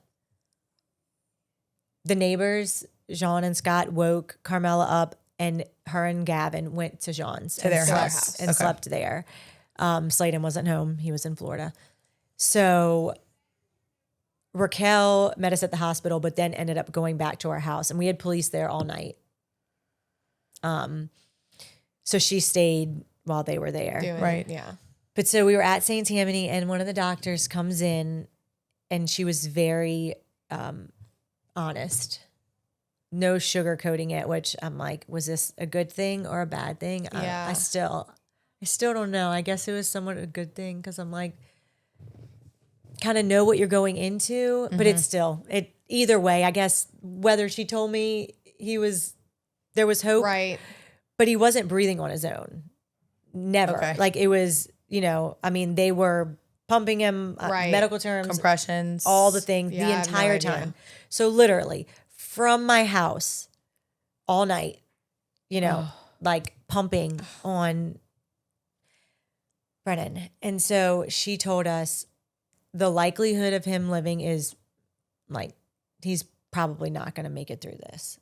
the neighbors, Jean and Scott, woke Carmela up, and her and Gavin went to Jean's. To their house. And slept there. Slayton wasn't home. He was in Florida. So Raquel met us at the hospital, but then ended up going back to our house. And we had police there all night. So she stayed while they were there. Right. Yeah. But so we were at St. Tammany, and one of the doctors comes in, and she was very honest. No sugarcoating it, which I'm like, was this a good thing or a bad thing? Yeah. I still don't know. I guess it was somewhat a good thing, because I'm like, kind of know what you're going into, but it's still, either way, I guess, whether she told me there was hope, Right. but he wasn't breathing on his own. Never. Okay. Like, it was, I mean, they were pumping him, medical terms, Compressions. all the things, Yeah, I the have no entire idea. time. So literally from my house all night, like pumping on Brennan. And so she told us the likelihood of him living is like, he's probably not going to make it through this.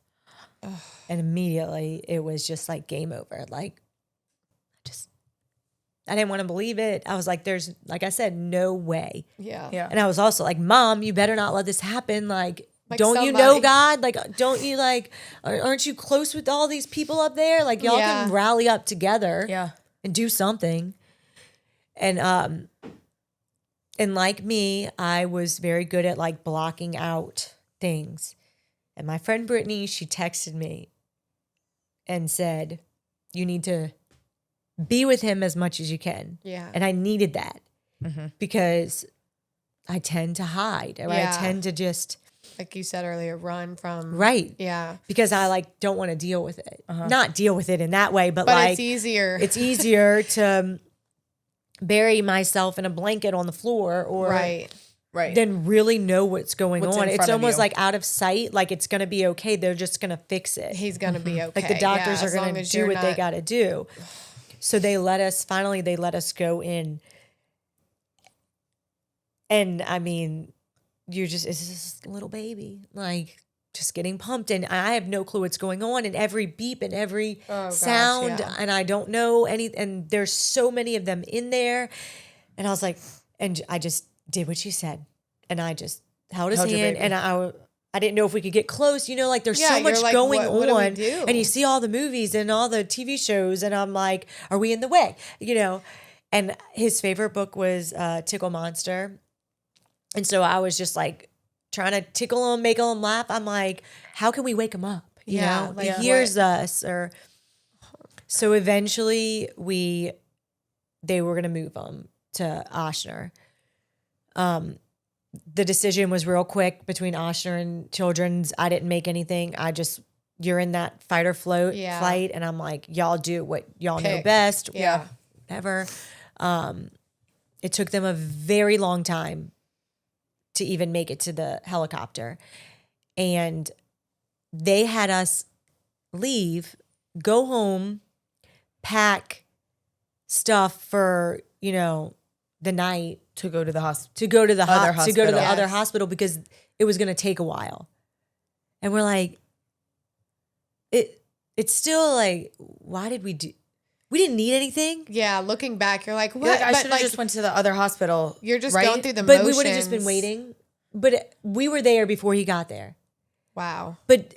And immediately it was just like game over. Like, I didn't want to believe it. I was like, there's, like I said, no way. Yeah. Yeah. And I was also like, Mom, you better not let this happen. Like don't you know somebody. God? Like, don't you aren't you close with all these people up there? Like, y'all Yeah. can rally up together and do something. And like me, I was very good at like blocking out things. And my friend Brittany, she texted me and said, you need to be with him as much as you can. Yeah. And I needed that because I tend to hide, or I tend to just, like you said earlier, run from. right. Yeah. Because I like don't want to deal with it. Not deal with it in that way, but like it's easier. It's easier to bury myself in a blanket on the floor or right. than really know what's going What's on. in It's front of almost you. like out of sight, like it's going to be okay. They're just going to fix it. He's gonna be okay. Like the doctors yeah, are going to do what they got to do. So they let us go in. And I mean, it's just a little baby, like just getting pumped. And I have no clue what's going on, and every beep and every sound. yeah. And I don't know any, and there's so many of them in there. And I was like, and I just did what she said. And I just held his Held your hand, baby. and I didn't know if we could get close, like there's Yeah, so much you're like, going what do we on, do? and you see all the movies and all the TV shows, and I'm like, are we in the way? And his favorite book was Tickle Monster. And so I was just like trying to tickle him, make him laugh. I'm like, how can we wake him up? He hears us. Or so eventually they were going to move him to Ochsner. The decision was real quick between Ochsner and Children's. I didn't make anything. You're in that fight or flight. And I'm like, y'all do what y'all know best. Yeah. Whatever. It took them a very long time to even make it to the helicopter. And they had us leave, go home, pack stuff for, the night. To go to the hospital. To go to the Other other hospital. hospital, because it was going to take a while. And we're like, it's still like, why did we didn't need anything. Yeah, looking back, you're like, what? You're like, I But, should have just went to the other hospital. You're just right? going through the But motions. we would have just been waiting. But we were there before he got there. Wow. But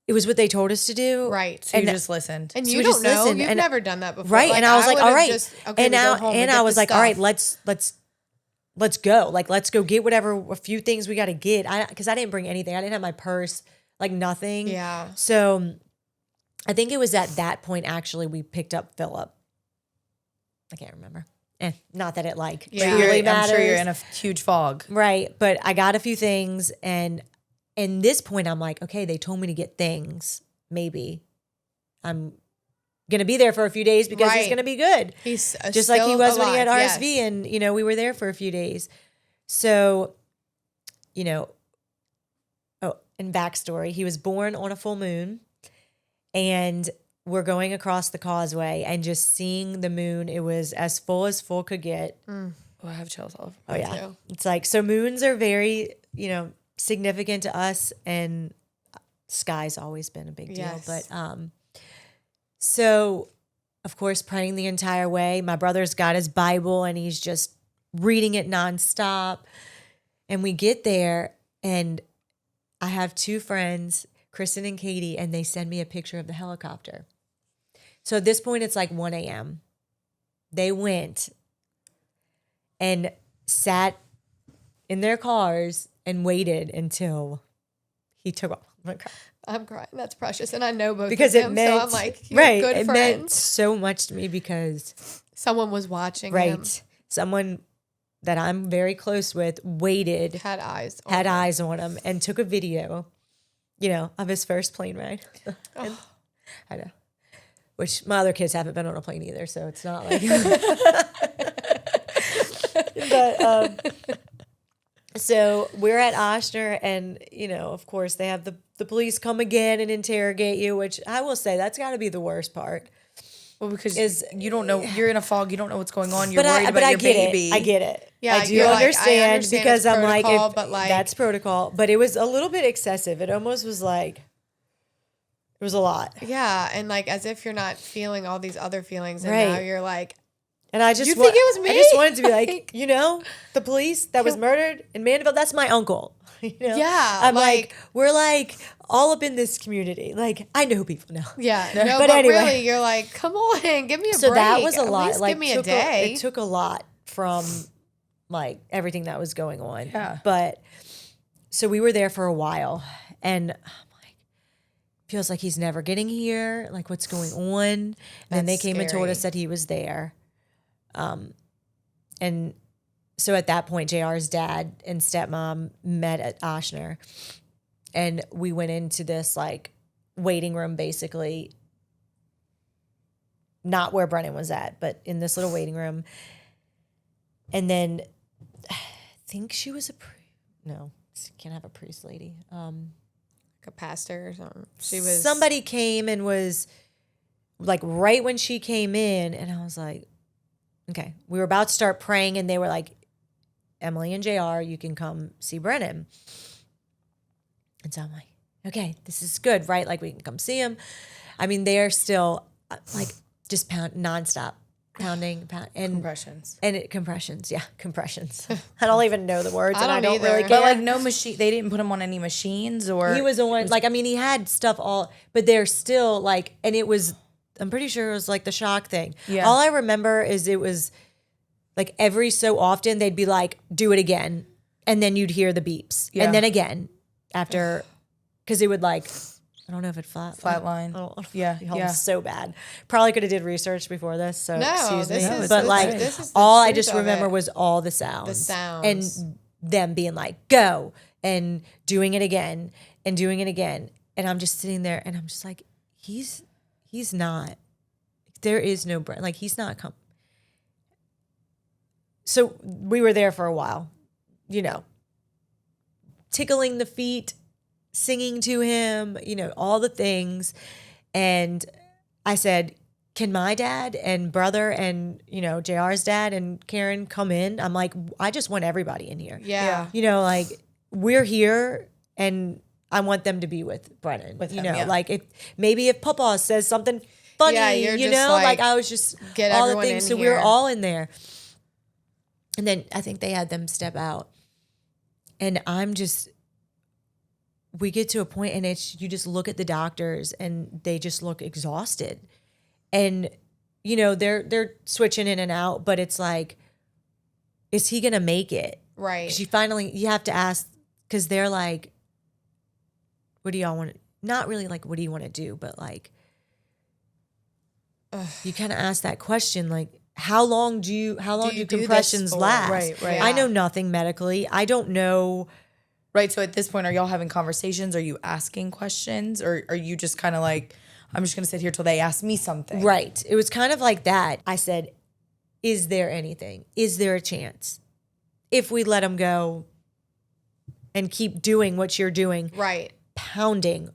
it was what they told us to do. Right. So you And- just listened. And So you we don't just know. listened, You've and- never done that before. Right. And I was like, all would've right. just, okay, and we now, go home, we and get I the was like, all right, stuff. let's go. Like, let's go get a few things we got to get. Because I didn't bring anything. I didn't have my purse, like nothing. Yeah. So I think it was at that point, actually, we picked up Philip. I can't remember. Not that it Yeah. really I'm matters. sure you're in a huge fog. Right. But I got a few things. And in this point, I'm like, okay, they told me to get things. Maybe I'm going to be there for a few days because he's Right. going to be good. He's Just like he still was when he had alive, RSV, yes. and we were there for a few days. So you know, oh, and backstory, he was born on a full moon, and we're going across the causeway and just seeing the moon. It was as full could get. Oh, I have chills all over. Oh yeah. too. It's like, so moons are very, significant to us, and sky's always been a big deal. Yes. But so of course praying the entire way. My brother's got his Bible and he's just reading it nonstop. And we get there and I have two friends, Kristen and Katie, and they send me a picture of the helicopter. So at this point it's like 1 a.m. They went and sat in their cars and waited until he took off. I'm gonna cry. I'm crying. That's precious. And I know both Because of it them, meant, so I'm like, you're right, good it friends. meant so much to me because, Someone was watching right, him. someone that I'm very close with waited, Had eyes on him, and took a video, of his first plane ride. And I know, which my other kids haven't been on a plane either, so it's not like. But so we're at Oshner, and of course they have the police come again and interrogate you, which I will say that's got to be the worst part. Well, because you don't know, you're in a fog, you don't know what's going on. You're worried but about I your get baby. it. I get it. Yeah, I do you're like, I understand, understand because it's I'm like, protocol, but like- that's protocol. But it was a little bit excessive. It almost was like, it was a lot. Yeah, and like as if you're not feeling all these other feelings, and Right. now you're like, And I just You think it was me? I just wanted to be like, Like- the police that was murdered in Mandeville, that's my uncle. Yeah, I'm like- like, we're like all up in this community. Like, I know people now. yeah, no, But but anyway. really, you're like, come on, give me a So break. that was a At lot. least Like, give me a day. it took a lot from like everything that was going on. Yeah. But so we were there for a while, and I'm like, feels like he's never getting here. Like, what's going on? And then they That's came and told scary. us that he was there. And so at that point, JR's dad and stepmom met at Oshner, and we went into this like waiting room, basically, not where Brennan was at, but in this little waiting room. And then I think she was no, can't have a priest lady. Like a pastor or something. She was Somebody came and was like right when she came in, and I was like, okay, we were about to start praying, and they were like, Emily and JR, you can come see Brennan. And so I'm like, okay, this is good, right? Like, we can come see him. I mean, they're still like just nonstop pounding, and Compressions. compressions, yeah, compressions. I don't even know the words, I and I don't don't really either. care. But like no machine, they didn't put him on any machines or. He was on, like, I mean, he had stuff all, but they're still like, and it was, I'm pretty sure it was like the shock thing. Yeah. All I remember is it was like every so often they'd be like, do it again. And then you'd hear the beeps. Yeah. And then again after, because it would like, I don't know if it Flatline. Yeah, Yeah. yeah. So bad. Probably could have did research before this. So No, excuse me. this is- But this- like this is the all I truth just of remember it. was all the sounds. The sounds. And them being like, go, and doing it again and doing it again. And I'm just sitting there and I'm just like, he's not, there is no Brent, like he's not come. So we were there for a while, tickling the feet, singing to him, all the things. And I said, can my dad and brother and, JR's dad and Karen come in? I'm like, I just want everybody in here. yeah. Like, we're here and I want them to be with Brennan. With him, yeah. Like if Papa says something funny, Yeah, you're just like like, I was just get all the everyone things. in So we were here. all in there. And then I think they had them step out. And we get to a point and you just look at the doctors and they just look exhausted. And, they're switching in and out, but it's like, is he going to make it? Right. 'Cause you have to ask, because they're like, what do y'all want to, not really like, what do you want to do? But like, you kind of ask that question, like, how long do you do this compressions for? last? Right, right. I know nothing medically. I don't know. Right. So at this point, are y'all having conversations? Are you asking questions? Or are you just kind of like, I'm just going to sit here till they ask me something? Right. It was kind of like that. I said, is there anything? Is there a chance? If we let him go, and keep doing what you're doing, Right. pounding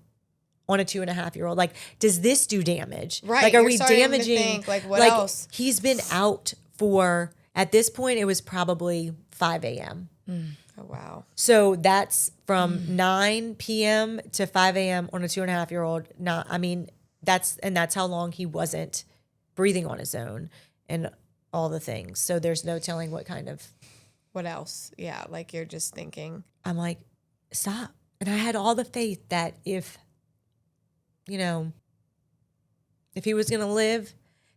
on a 2.5-year-old. Like, does this do damage? Right. Like, are You're we starting to damaging? think, like, what else? He's been out for, at this point, it was probably 5 a.m. Oh, wow. So that's from 9 p.m. to 5 a.m. on a 2.5-year-old. That's how long he wasn't breathing on his own and all the things. So there's no telling what kind of. What else? Yeah. Like, you're just thinking. I'm like, stop. And I had all the faith that if he was going to live,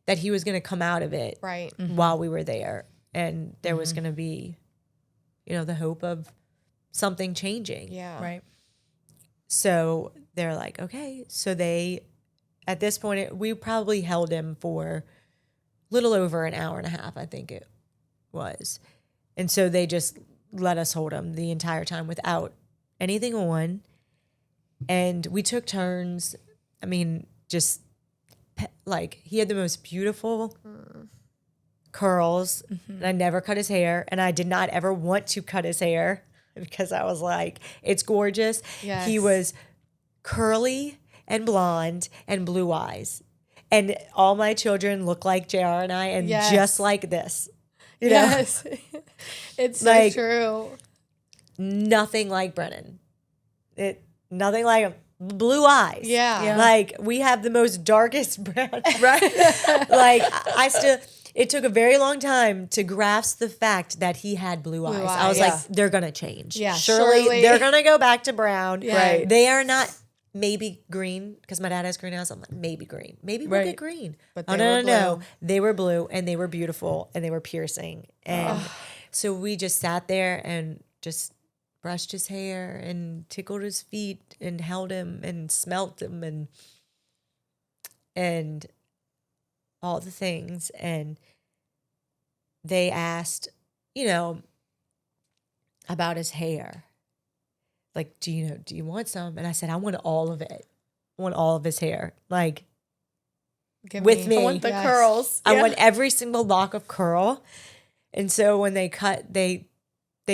that he was going to come out of it Right. while we were there. And there was going to be, the hope of something changing. Yeah. Right. So they're like, okay. So at this point, we probably held him for a little over an hour and a half, I think it was. And so they just let us hold him the entire time without anything on. And we took turns. I mean, just like he had the most beautiful curls. And I never cut his hair. And I did not ever want to cut his hair because I was like, it's gorgeous. Yes. He was curly and blonde and blue eyes. And all my children look like JR and I, and Yes. just like this. Yes. It's so Like- true. Nothing like Brennan. Nothing like him. Blue eyes. Yeah. Yeah. Like, we have the most darkest brown. Right. Like, it took a very long time to grasp the fact that he had blue eyes. I was eyes. like, they're going to change. Yeah, Surely surely. they're going to go back to brown. Yeah. Right. They are not maybe green, because my dad has green eyes. I'm like, maybe green. Maybe we'll Right. get green. But Oh, they no, were no. blue. They were blue, and they were beautiful, and they were piercing. And so we just sat there and just brushed his hair and tickled his feet and held him and smelt him and all the things. And they asked, about his hair. Like, do you want some? And I said, I want all of it. I want all of his hair. Like, with me. I want the Yes. curls. I Yeah. want every single lock of curl. And so when they cut, they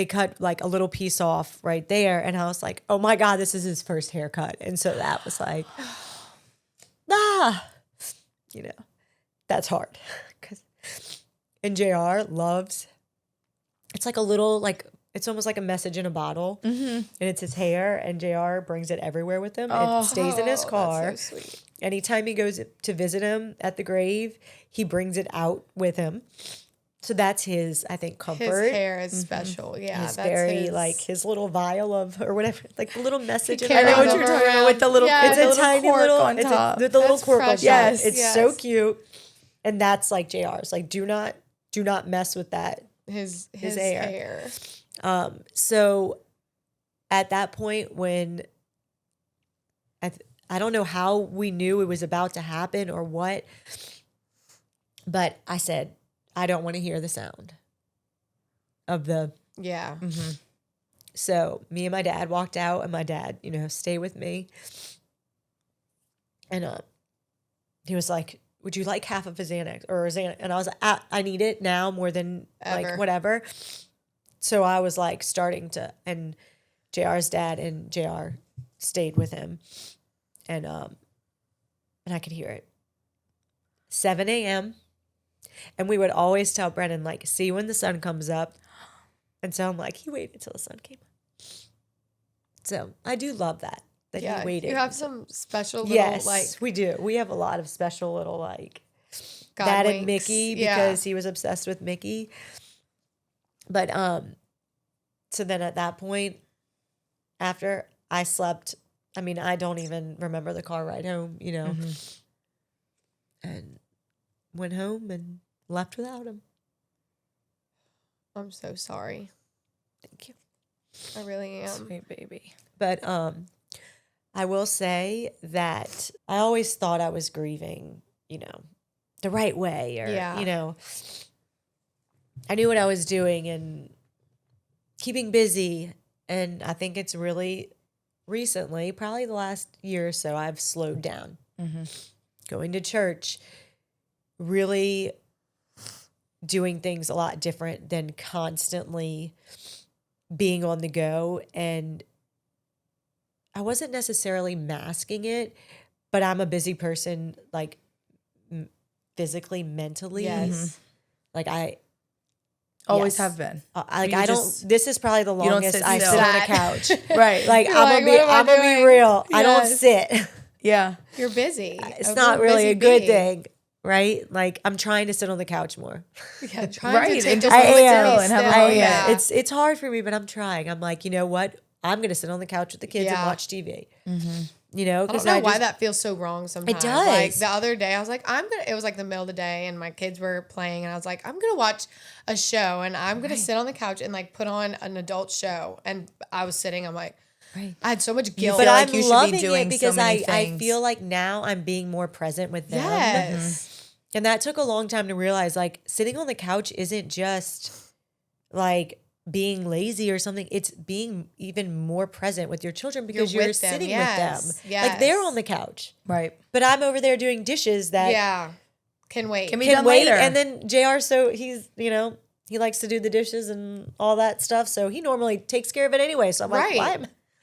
cut like a little piece off right there. And I was like, oh my God, this is his first haircut. And so that was like, that's hard. And JR loves, it's like a little, like, it's almost like a message in a bottle. And it's his hair, and JR brings it everywhere with him. It stays in his car. That's so sweet. Anytime he goes to visit him at the grave, he brings it out with him. So that's his, I think, comfort. His hair is special. Yeah. It's that's very his, like his little vial of, or whatever, like the little message. He in I know the what carries you're over talking about around. with the little, Yeah. it's It's a a little tiny cork little, on it's top. with the little That's cork on top. precious. It's Yes. so cute, and that's like JR's. Like, do not mess with that. his hair. hair. So at that point, when I don't know how we knew it was about to happen or what, but I said, I don't want to hear the sound of the. Yeah. So me and my dad walked out, and my dad, stayed with me. And he was like, would you like half of a Xanax or a Xanax? And I was like, I need it now more than like Ever. whatever. So I was like starting to, and JR's dad and JR stayed with him. And I could hear it. 7 a.m. And we would always tell Brennan, like, see when the sun comes up. And so I'm like, he waited until the sun came up. So I do love that he waited. You have some special little Yes, like we do. We have a lot of special little like God that winks. and Mickey, Yeah. because he was obsessed with Mickey. But so then at that point, after I slept, I mean, I don't even remember the car ride home, and went home and left without him. I'm so sorry. Thank you. I really am. Sweet baby. But I will say that I always thought I was grieving, the right way, or Yeah. I knew what I was doing and keeping busy. And I think it's really recently, probably the last year or so, I've slowed down. Going to church, really doing things a lot different than constantly being on the go, and I wasn't necessarily masking it, but I'm a busy person, like physically, mentally. Yes. Like I Always yes. have been. Like You I don't. just- This is probably the don't longest sit I still. sit on a couch. Right. Like You're I'm like, gonna be. what am I I'm gonna be doing? real. I don't Yes. sit. Yeah. You're busy. It's not really busy a good bee. thing, right? Like I'm trying to sit on the couch more. Yeah, trying Right, to take and just just a sit little still and have a still, moment. yeah. It's hard for me, but I'm trying. I'm like, you know what? I'm gonna sit on the couch with the kids and Yeah. watch TV. You know, I don't because know why that feels so wrong sometimes. does. Like the other day, I was like, it was like the middle of the day and my kids were playing and I was like, I'm going to watch a show and I'm going to sit on the couch and like put on an adult show. And I was sitting, I'm like, Right. I had so much You guilt. feel But like I'm you should be loving doing it so because many I things. feel like now I'm being more present with them. yes. And that took a long time to realize, like, sitting on the couch isn't just like being lazy or something. It's being even more present with your children because You're you're with them, sitting yes, with them. Like they're yes. on the couch, Right. but I'm over there doing dishes that Yeah. Can wait. Can we- can done wait. later. And then JR, so he's, you know, he likes to do the dishes and all that stuff. So he normally takes care of it anyway. So I'm Right. like,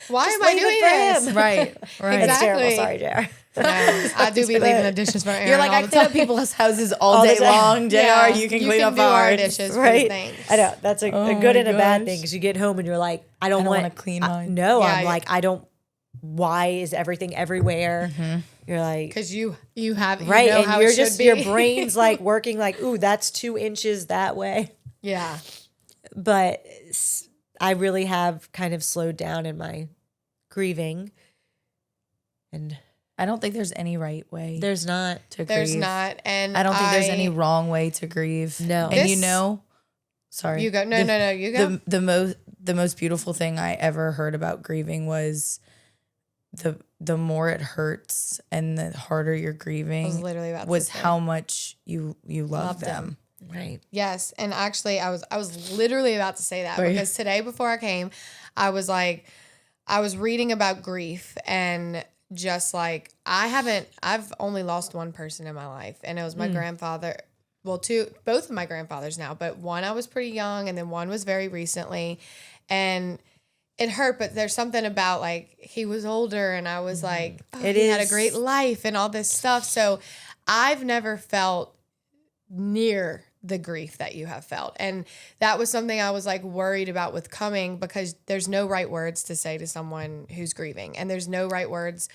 Why just am I leave it doing for this? him. Right. Right. That's terrible. Exactly. Sorry, JR. No, I do be leaving the dishes for Aaron You're like, all I the clean up time. people's houses all All the day time. long. JR, Yeah, you can clean up do our ours. dishes, Right. thanks. I know. That's a Oh good my and a bad gosh. thing because you get home and you're like, I don't wanna want clean mine. No, Yeah, I'm like, I don't. Why is everything everywhere? Mm-hmm. You're like, Because you have right, know and how you're it should just be. your brain's like working like, ooh, that's 2 inches that way. Yeah. But I really have kind of slowed down in my grieving, and I don't think there's any right way there's not. to grieve. There's not, and I don't think there's any wrong way to grieve. No. And you This- know, sorry. You go. No, you go. The most beautiful thing I ever heard about grieving was the more it hurts and the harder you're grieving I was literally about to was say. how much you love Love them. Right. Yes, and actually, I was literally about to say that Were you? because today before I came, I was reading about grief and just like I've only lost one person in my life, and it was my grandfather. Well, both of my grandfathers now, but one I was pretty young, and then one was very recently, and it hurt. But there's something about like he was older, and I was like, oh, It he had a is. great life and all this stuff. So I've never felt near the grief that you have felt. And that was something I was like worried about with coming because there's no right words to say to someone who's grieving. And there's no right words.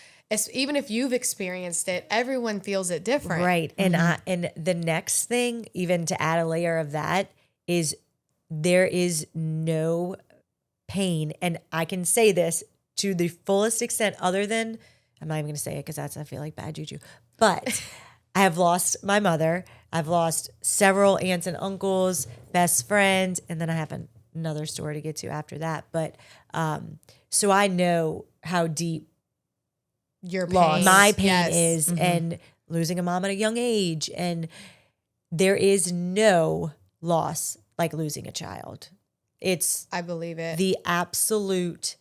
Even if you've experienced it, everyone feels it different. Right. And the next thing, even to add a layer of that, is there is no pain. And I can say this to the fullest extent, other than, I'm not even going to say it because I feel like bad juju, but I have lost my mother. I've lost several aunts and uncles, best friends, and then I have another story to get to after that. But so I know how deep Your Loss. pain. my pain Yes. is, and losing a mom at a young age, and there is no loss like losing a child. It's I believe it. the absolute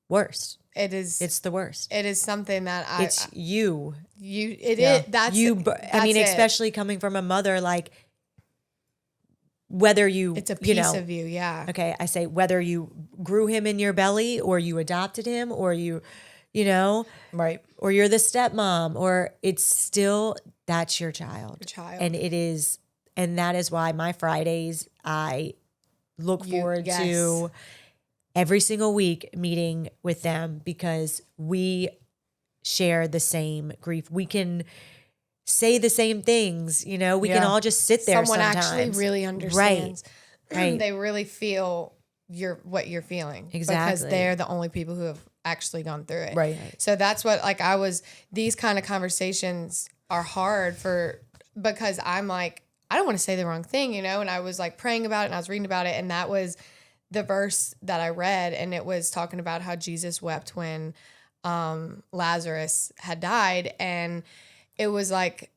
worst. It is. It's the worst. It is something that It's you. Yeah. That's You. that's I mean, it. especially coming from a mother, like whether you, It's a you piece know, of you. Yeah. okay, I say whether you grew him in your belly or you adopted him or you know, Right. or you're the stepmom, or it's still, that's your child. Your child. And it is, and that is why my Fridays, I look forward yes. to every single week meeting with them because we share the same grief. We can say the same things, you know, we can Yeah. all just sit there Someone sometimes. actually really understands. Right. They really feel what you're feeling. Because Exactly. they're the only people who have actually gone through it. Right. So that's what these kind of conversations are hard because I'm like, I don't want to say the wrong thing, you know? And I was like praying about it and I was reading about it. And that was the verse that I read. And it was talking about how Jesus wept when Lazarus had died. And it was like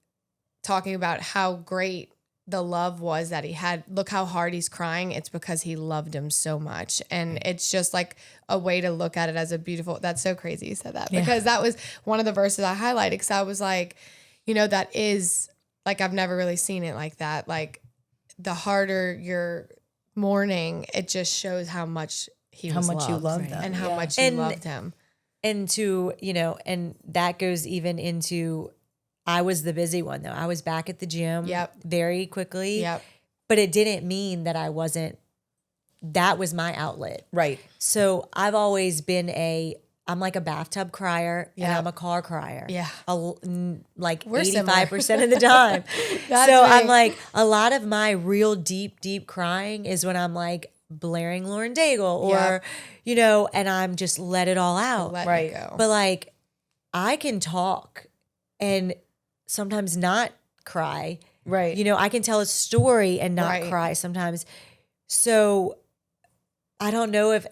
talking about how great the love was that he had. Look how hard he's crying. It's because he loved him so much. And it's just like a way to look at it as a beautiful, that's so crazy you said that because that was one of the verses I highlighted. Because I was like, you know, that is like, I've never really seen it like that. Like the harder you're mourning, it just shows how much he How was much you loved, loved them. and how Yeah. much you And- loved him. And to, and that goes even into, I was the busy one though. I was back at the gym very quickly. Yep. But it didn't mean that that was my outlet. Right. So I've always been I'm like a bathtub crier and Yeah. I'm a car crier. Yeah. Like We're 85% of the time. That's So me. I'm like, a lot of my real deep crying is when I'm like blaring Lauren Daigle or, and I'm just let it all out. Let Right. it go. But like, I can talk and sometimes not cry. Right. I can tell a story and not Right. cry sometimes. So I don't know if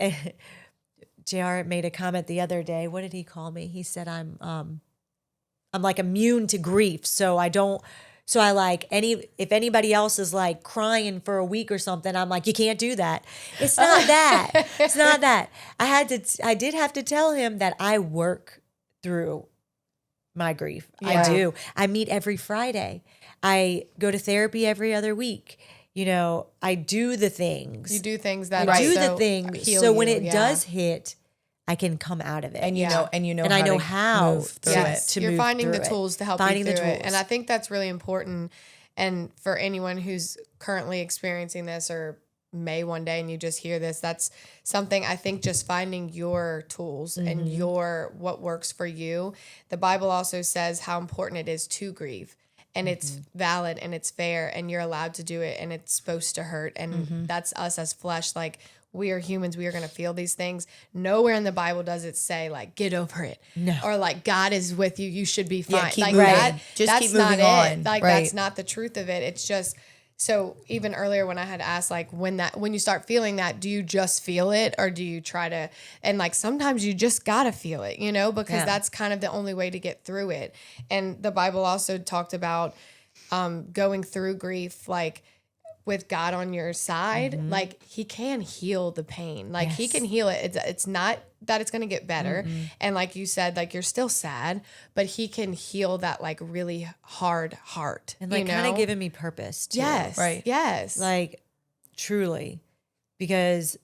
JR made a comment the other day. What did he call me? He said I'm like immune to grief. So I like if anybody else is like crying for a week or something, I'm like, you can't do that. It's not that. It's not that. I did have to tell him that I work through my grief. Yeah. I do. I meet every Friday. I go to therapy every other week. I do the things. You do things that I do also the things. heal So when you, it does hit, I can come out of it. And Yeah. and I know to how move through Yes, it. to you're move finding the through it. tools to help Finding you the through it, tools. and I think that's really important. And for anyone who's currently experiencing this or may one day, and you just hear this, that's something I think. Just finding your tools and what works for you. The Bible also says how important it is to grieve. And it's valid and it's fair and you're allowed to do it and it's supposed to hurt. And that's us as flesh. Like, we are humans. We are going to feel these things. Nowhere in the Bible does it say like, get over it. No. Or like, God is with you. You should be fine. Yeah, keep like moving. that. Just that's keep not moving it. on. Like, Right. that's not the truth of it. It's just, so even earlier when I had asked, like, when you start feeling that, do you just feel it or do you try to, and like, sometimes you just got to feel it, because that's kind of the only way to get through it. And the Bible also talked about going through grief, like with God on your side, like he can heal the pain. Like he can heal it. It's not that it's going to get better. And like you said, like you're still sad, but he can heal that like really hard heart. And like kind of giving me purpose too. Yes. Right. Yes. Like truly. Because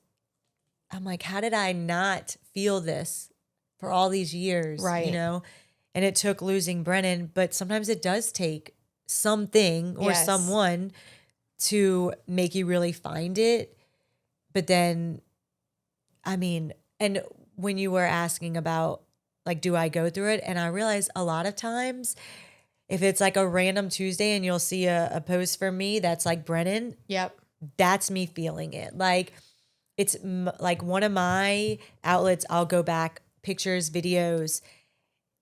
I'm like, how did I not feel this for all these years? Right. And it took losing Brennan, but sometimes it does take something or Yes. someone to make you really find it. But then, I mean, and when you were asking about like, do I go through it? And I realized a lot of times if it's like a random Tuesday and you'll see a post from me that's like Brennan, Yep. that's me feeling it. Like it's like one of my outlets, I'll go back, pictures, videos,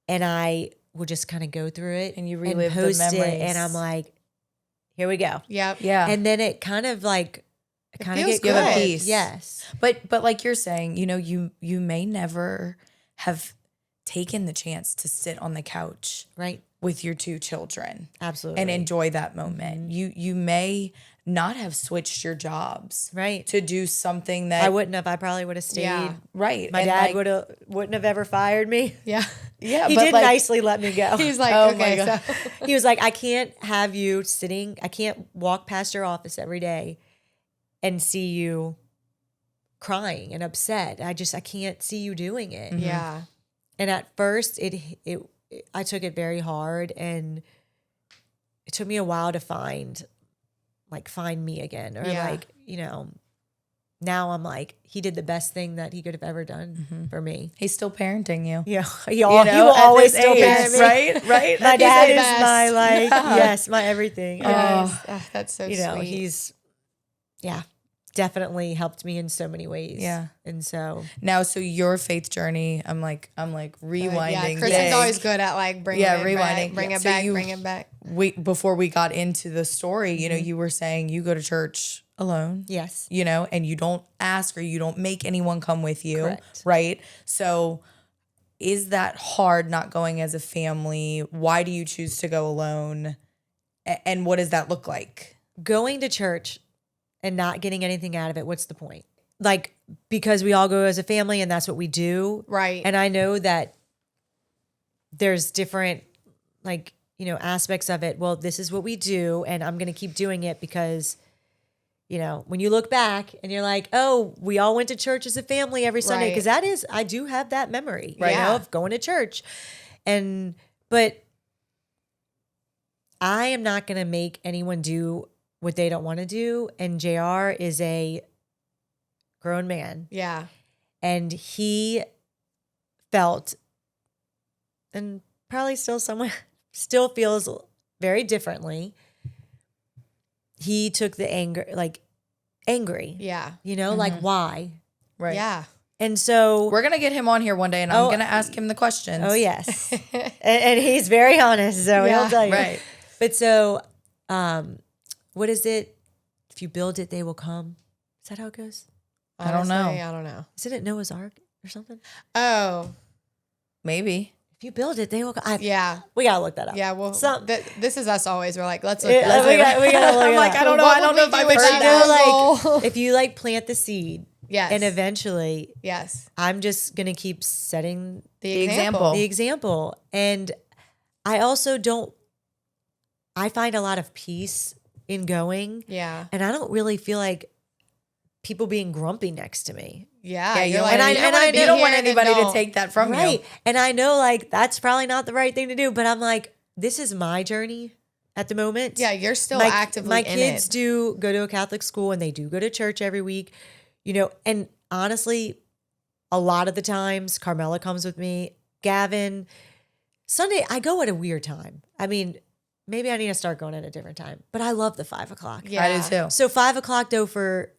and I will just kind of go through it And you relive the post memories. it, and I'm like, here we go. Yep. Yeah. And then it kind of like, kind of feels get good. good. Peace. Yes. But like you're saying, you may never have taken the chance to sit on the couch Right. with your two children Absolutely. and enjoy that moment. You may not have switched your jobs Right. to do something that I wouldn't have. I probably would have stayed. Yeah. right. My And dad like, wouldn't have ever fired me. Yeah. yeah, He but did like, nicely let me go. He's like, Oh my okay, God. so He was like, I can't have you sitting. I can't walk past your office every day and see you crying and upset. I can't see you doing it. yeah. And at first I took it very hard, and it took me a while to find me again, or Yeah. now I'm like, he did the best thing that he could have ever done for me. he's still parenting you. Yeah. He You will know, at always this still age, parent me. right? Right. My At dad this is age. my like, Yeah. yes, my everything. Yes. That's so sweet. He's, definitely helped me in so many ways. Yeah. And so, Now, so your faith journey, I'm like rewinding. Yeah, Kristen's things. always good at like bringing Yeah, it rewinding. back, bring Yeah. it So back, you- bring it back. Before we got into the story, you were saying you go to church alone. yes. And you don't ask or you don't make anyone come with you. Correct. Right. So is that hard not going as a family? Why do you choose to go alone? And what does that look like? Going to church and not getting anything out of it, what's the point? Like, because we all go as a family and that's what we do. Right. And I know that there's different, aspects of it. Well, this is what we do, and I'm going to keep doing it because, when you look back and you're like, oh, we all went to church as a family every Sunday. Right. Because I do have that memory, Yeah. of going to church. But I am not going to make anyone do what they don't want to do. And JR is a grown man. Yeah. And he felt, and probably still feels very differently. He took the anger, angry. Yeah. Like why? Right. Yeah. And so We're going to get him on here one day and I'm going to ask him the questions. Oh, yes. and he's very honest, so he'll tell you. Right. But so, what is it? If you build it, they will come. Is that how it goes? I don't know. I don't know. Isn't it Noah's Ark or something? Oh. Maybe. If you build it, they will come. Yeah. We got to look that up. Yeah, well, this is us always. We're like, let's look We that up. got to look I'm it like, up. I don't know. I don't know if I've heard that. If you plant the seed, Yes. and eventually, Yes. I'm just going to keep setting The example. the example. And I also I find a lot of peace in going. Yeah. And I don't really feel like people being grumpy next to me. Yeah. Yeah, you're you like, don't want anybody to take that from you. Right. And I know that's probably not the right thing to do, but I'm like, this is my journey at the moment. Yeah, you're still my actively in kids it. do go to a Catholic school and they do go to church every week, and honestly, a lot of the times Carmela comes with me, Gavin. Sunday, I go at a weird time. I mean, maybe I need to start going at a different time, but I love the 5 o'clock. Yeah. I do too. So 5 o'clock though for,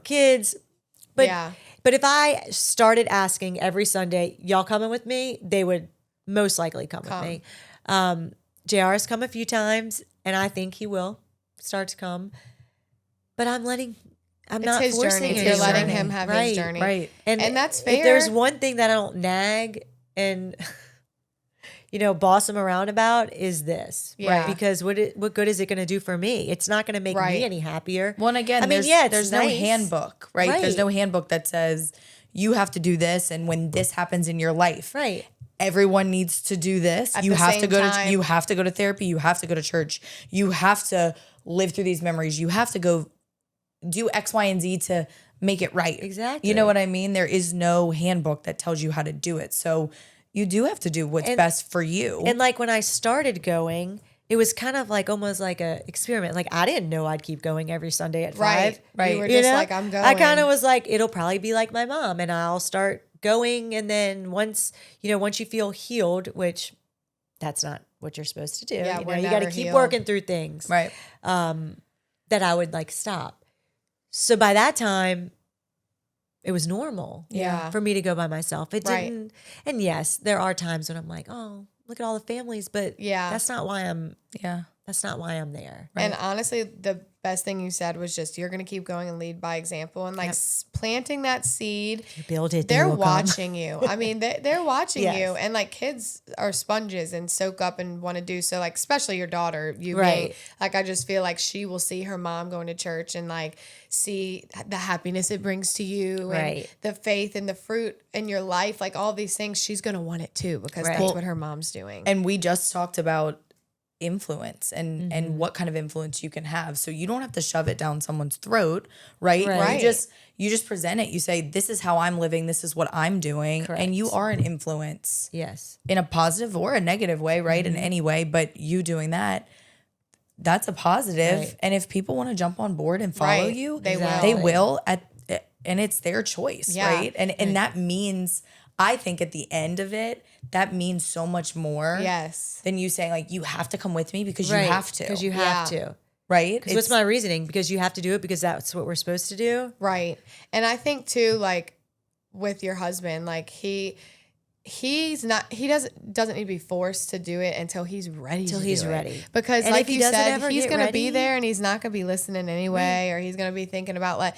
kids. But Yeah. but if I started asking every Sunday, y'all coming with me, they would most likely come with me. JR has come a few times and I think he will start to come. But I'm not his forcing journey. it. You're letting him have his journey. Right. And that's If fair. there's one thing that I don't nag and boss him around about is this. Yeah. Right. Because what good is it going to do for me? It's not going to make me any happier. Well, and again, I mean, there's no nice. handbook, right? There's no handbook that says you have to do this, and when this happens in your life, Right. everyone needs to do this. At You the have to same go time. to you have to go to therapy. You have to go to church. You have to live through these memories. You have to go do X, Y, and Z to make it right. Exactly. You know what I mean? There is no handbook that tells you how to do it. So you do have to do what's best for you. And when I started going, it was kind of almost like a experiment. I didn't know I'd keep going every Sunday at 5. Right. You were just like, I'm going. I kind of was like, it'll probably be like my mom and I'll start going. And then once you feel healed, which that's not what you're supposed to do. Yeah, you we're got to never keep healed. working through things. right. That I would stop. So by that time, it was normal. Yeah. For me to go by myself. It Right. didn't. And yes, there are times when I'm like, oh, look at all the families, but Yeah. that's not why I'm there. And honestly, the best thing you said was just you're going to keep going and lead by example and planting that seed. You build it. They're they will come. watching you. I mean, they're watching Yes. you, and kids are sponges and soak up and want to do so. Especially your daughter, you Right. being I just feel like she will see her mom going to church and see the happiness it brings to you, Right. and the faith and the fruit in your life, all these things. She's gonna want it too because Right. that's what her mom's doing. And we just talked about influence and what kind of influence you can have. So you don't have to shove it down someone's throat, right? Right. You just present it. You say, this is how I'm living, this is what I'm doing. Correct. And you are an influence Yes. in a positive or a negative way, right? In any way, but you doing that, that's a positive. Right. And if people want to jump on board and follow Right. you, They Exactly. will and it's their choice, Yeah. right? And that means, I think at the end of it, that means so much more Yes. than you saying you have to come with me because Right. you have to. Because you have Yeah. to. right? Because what's my reasoning? Because you have to do it because that's what we're supposed to do. Right. And I think too, with your husband, he doesn't need to be forced to do it until he's ready. Until to he's do it. ready. Because And if he you doesn't said, ever he's get gonna be ready- there and he's not gonna be listening anyway, or he's gonna be thinking about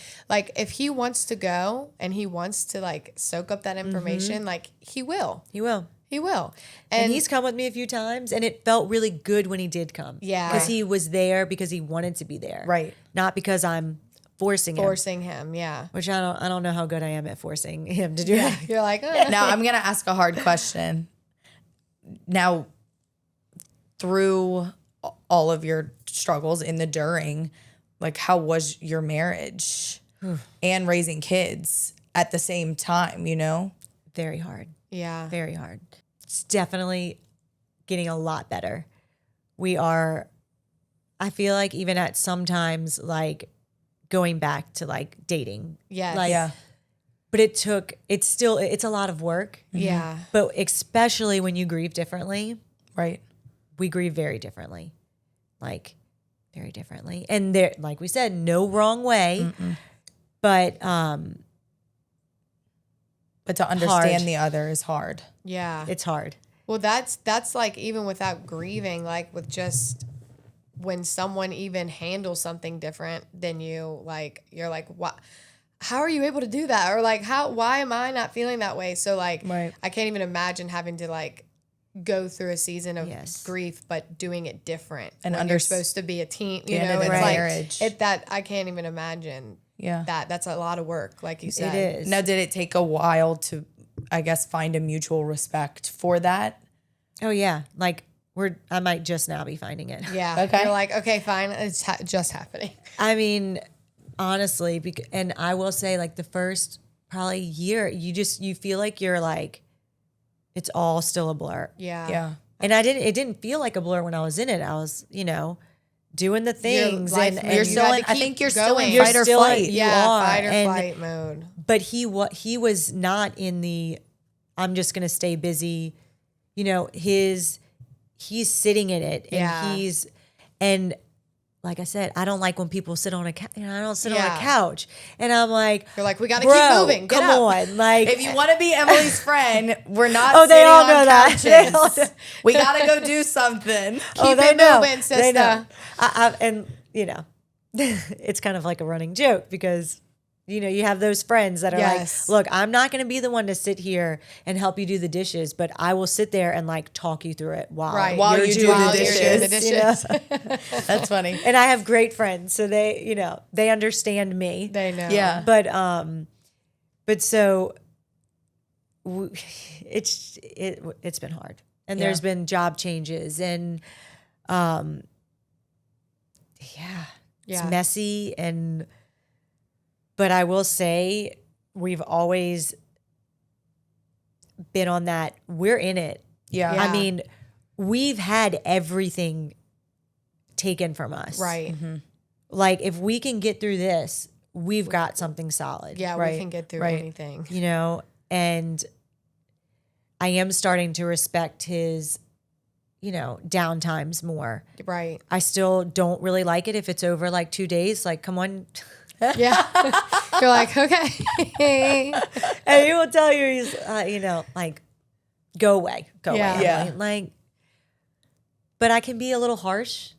if he wants to go and he wants to soak up that information, he will. He will. He will. And he's come with me a few times, and it felt really good when he did come. Yeah. Because he was there because he wanted to be there. Right. Not because I'm forcing him. Yeah. Which I don't know how good I am at forcing him to do it. You're like, Now I'm gonna ask a hard question. Now, through all of your struggles in the during, Like, how was your marriage and raising kids at the same time, you know? Very hard. Yeah. Very hard. It's definitely getting a lot better. We are, I feel like even at sometimes like going back to like dating. Yes. Like, Yeah. but it's a lot of work. Yeah. But especially when you grieve differently, Right. we grieve very differently. Like very differently. And there, like we said, no wrong way. But to understand hard. the other is hard. Yeah. it's hard. Well, that's like even without grieving, like with just when someone even handles something different than you, like you're like, what? How are you able to do that? Or like, why am I not feeling that way? So like, Right. I can't even imagine having to like go through a season of Yes. grief, but doing it different. And when you're supposed to be a teen, you end know, of it's the like marriage. I can't even imagine Yeah. that's a lot of work, like you said. It is. Now, did it take a while to, I guess, find a mutual respect for that? Oh yeah. Like I might just now be finding it. Yeah. Okay. You're like, okay, fine. It's just happening. I mean, honestly, and I will say like the first probably year, you feel like you're like, it's all still a blur. Yeah. Yeah. And it didn't feel like a blur when I was in it. I was, doing the things life and moves. You're You still had in, to I keep think you're still in going. You're fight or still in- flight. you Yeah, are. fight or And- flight mode. but he was not in the I'm just going to stay busy. He's sitting in it and Yeah. and like I said, I don't like when people sit on a couch. I don't sit on Yeah. a couch. And I'm like, You're like, we got to bro, keep moving. Get come up. on. Like, If you want to be Emily's friend, we're not Oh, they sitting all on know that. couches. They all know. We got to go do something. oh, Keep they it know. moving, They know. sister. And it's kind of like a running joke because, you have those friends that are Yes. like, look, I'm not going to be the one to sit here and help you do the dishes, but I will sit there and like talk you through it Right. While you're you do doing the While you're doing the dishes, dishes. That's funny. And I have great friends, so they understand me. They know. Yeah. But so it's been hard, and Yeah. there's been job changes, and it's Yeah. messy, but I will say we've always been on that. We're in it. Yeah. Yeah. I mean, we've had everything taken from us. Right. Like if we can get through this, we've got something solid. Yeah, Right. we can get through Right. anything. And I am starting to respect his, down times more. Right. I still don't really like it if it's over like 2 days. Like, come on. Yeah. You're like, okay. And he will tell you, he's, like, go away. Go Yeah. away. Yeah. Like, but I can be a little harsh.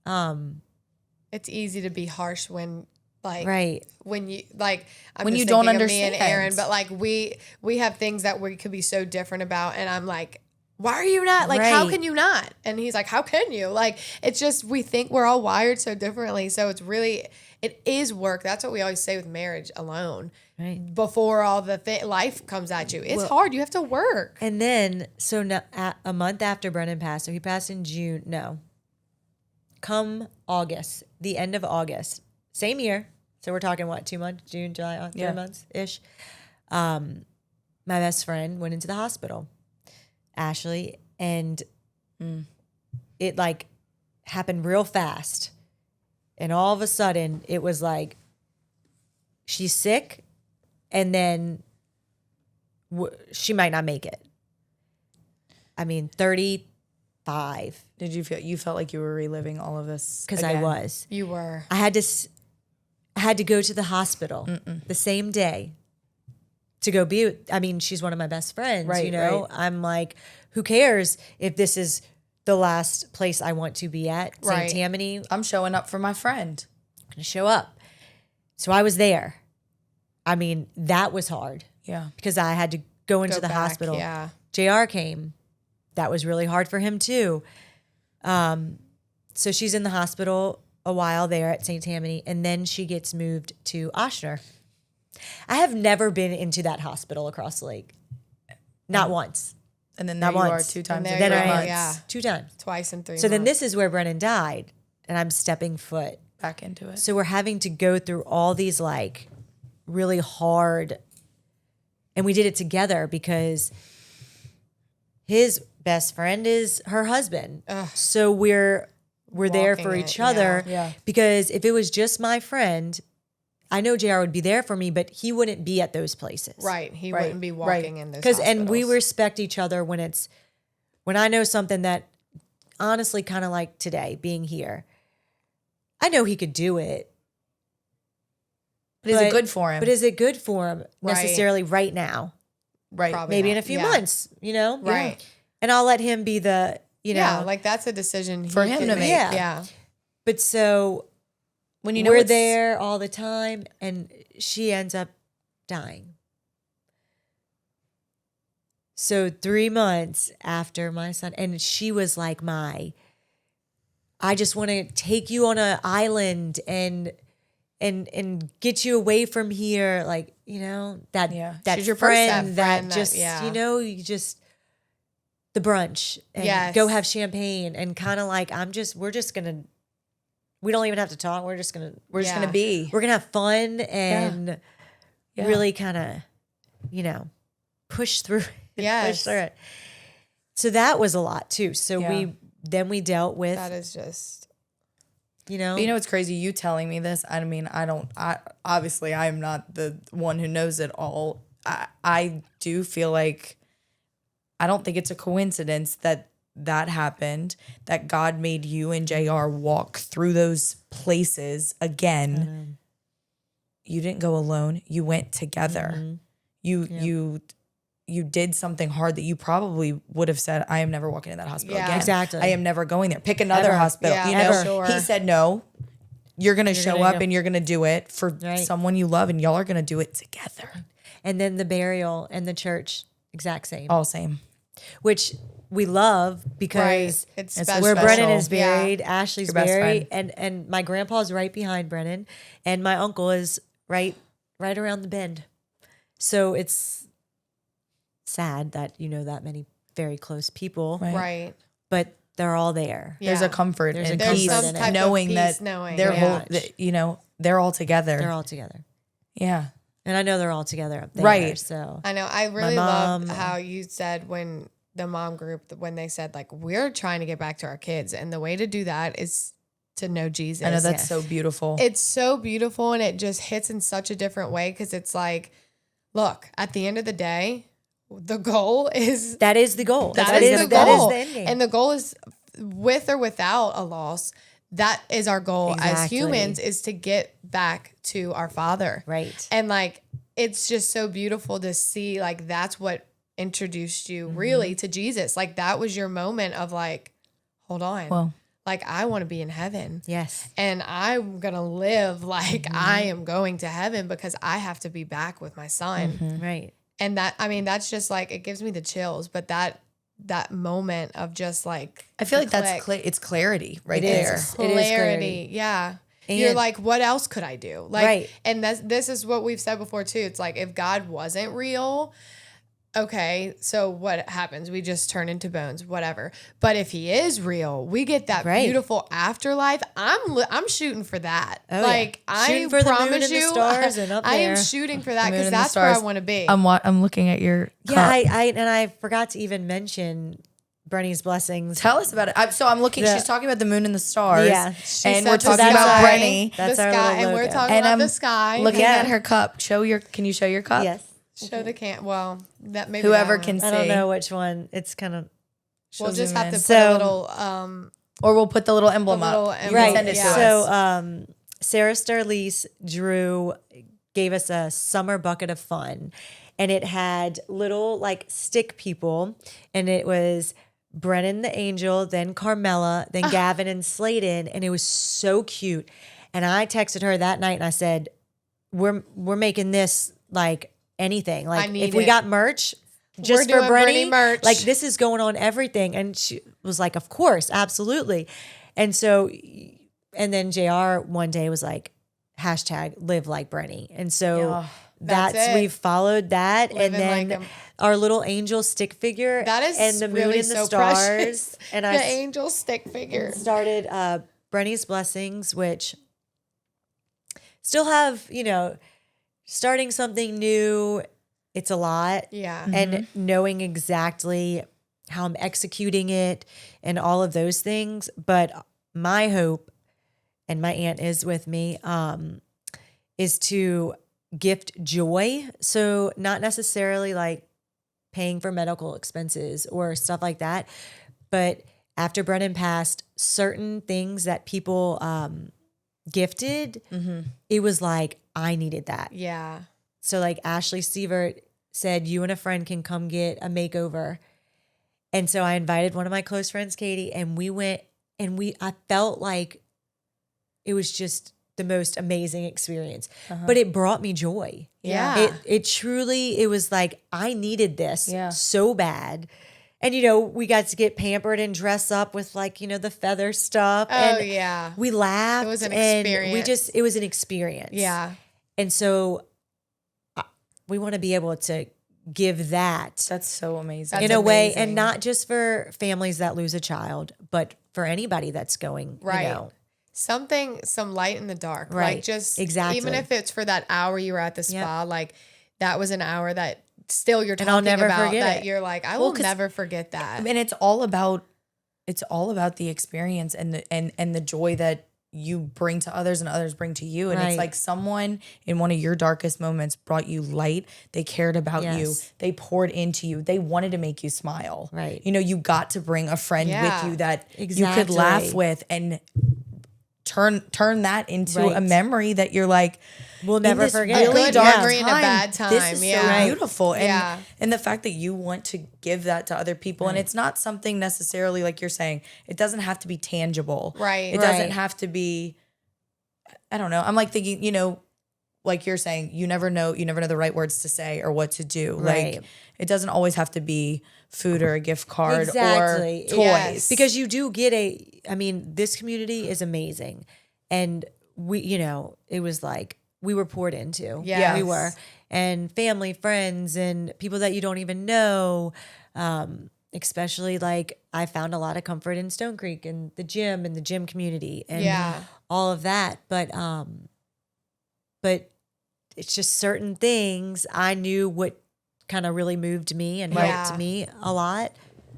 It's easy to be harsh when Right. when you like I'm When just you don't thinking of me and understand. Aaron, but like we have things that we could be so different about, and I'm like, why are you not? Like, how Right. can you not? And he's like, how can you? Like, it's just we think we're all wired so differently. So it is work. That's what we always say with marriage alone. Right. Before all the life comes at you, it's hard. You have to work. And then, so now, a month after Brennan passed, so he passed in June. No. Come August, the end of August, same year. So we're talking what, 2 months, June, July, 3 Yeah. months ish. My best friend went into the hospital, Ashley, and it like happened real fast. And all of a sudden it was like, she's sick and then she might not make it. I mean, 35. Did you felt like you were reliving all of this? Because I again? was. You were. I had to go to the hospital the same day to go be with, I mean, she's one of my best friends, Right, right. I'm like, who cares if this is the last place I want to be at, Right. St. Tammany, I'm I'm showing up for my friend. going to show up. So I was there. I mean, that was hard Yeah. because I had to go into Go the back, hospital. yeah. JR came. That was really hard for him too. So she's in the hospital a while there at St. Tammany, and then she gets moved to Oshner. I have never been into that hospital across the lake. Not once. And then Not there you are once. 2 times And in there Then you 3 are, months. yeah. 2 times. Twice in 3 So then months. this is where Brennan died, and I'm stepping foot back into it. So we're having to go through all these like really hard, and we did it together because his best friend is her husband. So we're there for Walking each it, other. yeah. Because if it was just my friend, I know JR would be there for me, but he wouldn't be at those places. Right. He Right, wouldn't be right. walking in those And we hospitals. respect each other when I know something that honestly kind of like today being here. I know he could do it. But is it good for him? But is it good for him necessarily right now? right. Probably Maybe not. in a few Yeah. months, you know? Right. And I'll let him be the, you know. Yeah, like that's a decision For he him could to make. make. Yeah. But so When you know we're it's- there all the time and she ends up dying. So 3 months after my son, and she was like I just want to take you on an island and get you away from here. Like, you know, that She's your friend friend that just, yeah. you know, you just the brunch and Yes. go have champagne and kind of like, we don't even have to talk. We're just We're just Yeah. gonna be. going to have fun and Yeah. really kind of, you know, push through it. Yes. Push through it. So that was a lot too. So Yeah. we dealt with, That is just you know, But you know what's crazy? You telling me this. I mean, obviously I am not the one who knows it all. I do feel like I don't think it's a coincidence that happened, that God made you and JR walk through those places again. You didn't go alone. You went together. You did something hard that you probably would have said, I am never walking in that hospital Yeah. again. Exactly. I am never going there. Pick another Ever. hospital. Yeah, you know, for sure. he said, no, you're going to show gonna up go. and you're going to do it for Right. someone you love, and y'all are going to do it together. and then the burial and the church, exact same, All same. which we love because right. It's It's special. where Brennan is Yeah. buried, Ashley's Your best buried, and my grandpa's right behind Brennan, and my uncle is right around the bend. So it's sad that you know that many very close people, Right. Right. but they're all there. Yeah. There's a comfort There's a and comfort peace in it. knowing Type of peace that knowing, they're yeah. you know, they're all together. They're all together, yeah. and I know they're all together up there. Right. So I know. I really mom- loved how you said when the mom group, when they said like, we're trying to get back to our kids. And the way to do that is to know Jesus. I know that's Yes. so beautiful. It's so beautiful. And it just hits in such a different way. Cause it's like, look, at the end of the day, the goal is that is the goal. that is the goal. That is the end game. And the goal is with or without a loss. That is our goal as Exactly. humans, is to get back to our Father. Right. And like, it's just so beautiful to see, like, that's what introduced you really to Jesus. Like, that was your moment of like, hold on. Well, Like, I want to be in heaven. Yes. And I'm going to live like I am going to heaven because I have to be back with my son. Right. And that, I mean, that's just like, it gives me the chills. But that moment of just like, I feel like the that's click, it's clarity right It there. is. It is clarity. Yeah. And- You're like, what else could I do? Like, Right. and this is what we've said before too. It's like, if God wasn't real, okay, so what happens? We just turn into bones, whatever. But if he is real, we get that Right. beautiful afterlife. I'm shooting for that. Oh, yeah. like, Shooting I for the moon promise and the you, stars and up I am there. shooting for that Moon because and the that's where I stars. want to be. I'm looking at your Yeah, cup. I forgot to even mention Brenny'S blessings. Tell us about it. I'm looking. The- she's talking about the moon and the stars. Yeah. She and said we're the talking sky. about Brenny. That's the our sky, little and we're logo. talking And about I'm the sky. Looking Yeah. at her cup. Can you show your cup? Yes. Show the well, that maybe Whoever that can one. I don't see. know which one. It's kind of We'll She'll just zoom have in. to put So- a little Or we'll put the little emblem The little up. You emblem, can send it to yeah. us. So Sarah Starlise gave us a summer bucket of fun, and it had little like stick people, and it was Brennan the angel, then Carmela, then Gavin and Sladen, and it was so cute. And I texted her that night and I said, "We're making this like anything. Like need if we it. got merch." Just We're for doing Brenny, Brenny merch. like this is going on everything. And she was like, of course, absolutely. And so, and then JR one day was like, #live like Brenny. And so Yeah. That's that's it. we've followed that. Living and then like 'em. our little angel stick figure That is and the moon really and the so stars. precious. And The I angel stick figure. started Brenny's Blessings, which still have, starting something new. It's a lot. Yeah. And knowing exactly how I'm executing it and all of those things. But my hope, and my aunt is with me, is to gift joy. So not necessarily like paying for medical expenses or stuff like that. But after Brennan passed, certain things that people gifted, it was like, I needed that. Yeah. So like Ashley Sievert said, you and a friend can come get a makeover. And so I invited one of my close friends, Katie, and we went and I felt like it was just the most amazing experience, but it brought me joy. Yeah. It truly, it was like, I needed this so bad. And, we got to get pampered and dress up with like, the feather stuff. Oh, and yeah. we laughed. It was an and experience. it was an experience. Yeah. And so we want to be able to give that That's so amazing. in a way, and not just for families that lose a child, but for anybody that's going, Right. Some light in the dark. Right. Like just Exactly. even if it's for that hour you were at the spa, like that was an hour that still you're talking I'll never about forget that it. you're like, I will never forget that. And it's all about the experience and the joy that you bring to others and others bring to you. And it's like someone in one of your darkest moments brought you light. They cared about you. They poured into you. They wanted to make you smile. Right. You got to bring a friend with you that you could Exactly. laugh with and turn that into a memory that you're like, We'll never forget. A good dark memory and a bad time. This is so beautiful. And, Yeah. and the fact that you want to give that to other people. And it's not something necessarily like you're saying, it doesn't have to be tangible. Right. It doesn't have to be, I don't know. I'm like thinking, like you're saying, you never know the right words to say or what to do. Right. Like it doesn't always have to be food or a gift card Exactly. or toys. Yes. Because you do get this community is amazing. And we, it was like, we were poured into. Yes. We were. And family, friends, and people that you don't even know. Especially like I found a lot of comfort in Stone Creek and the gym community and all of that. But it's just certain things I knew what kind of really moved me and helped me a lot.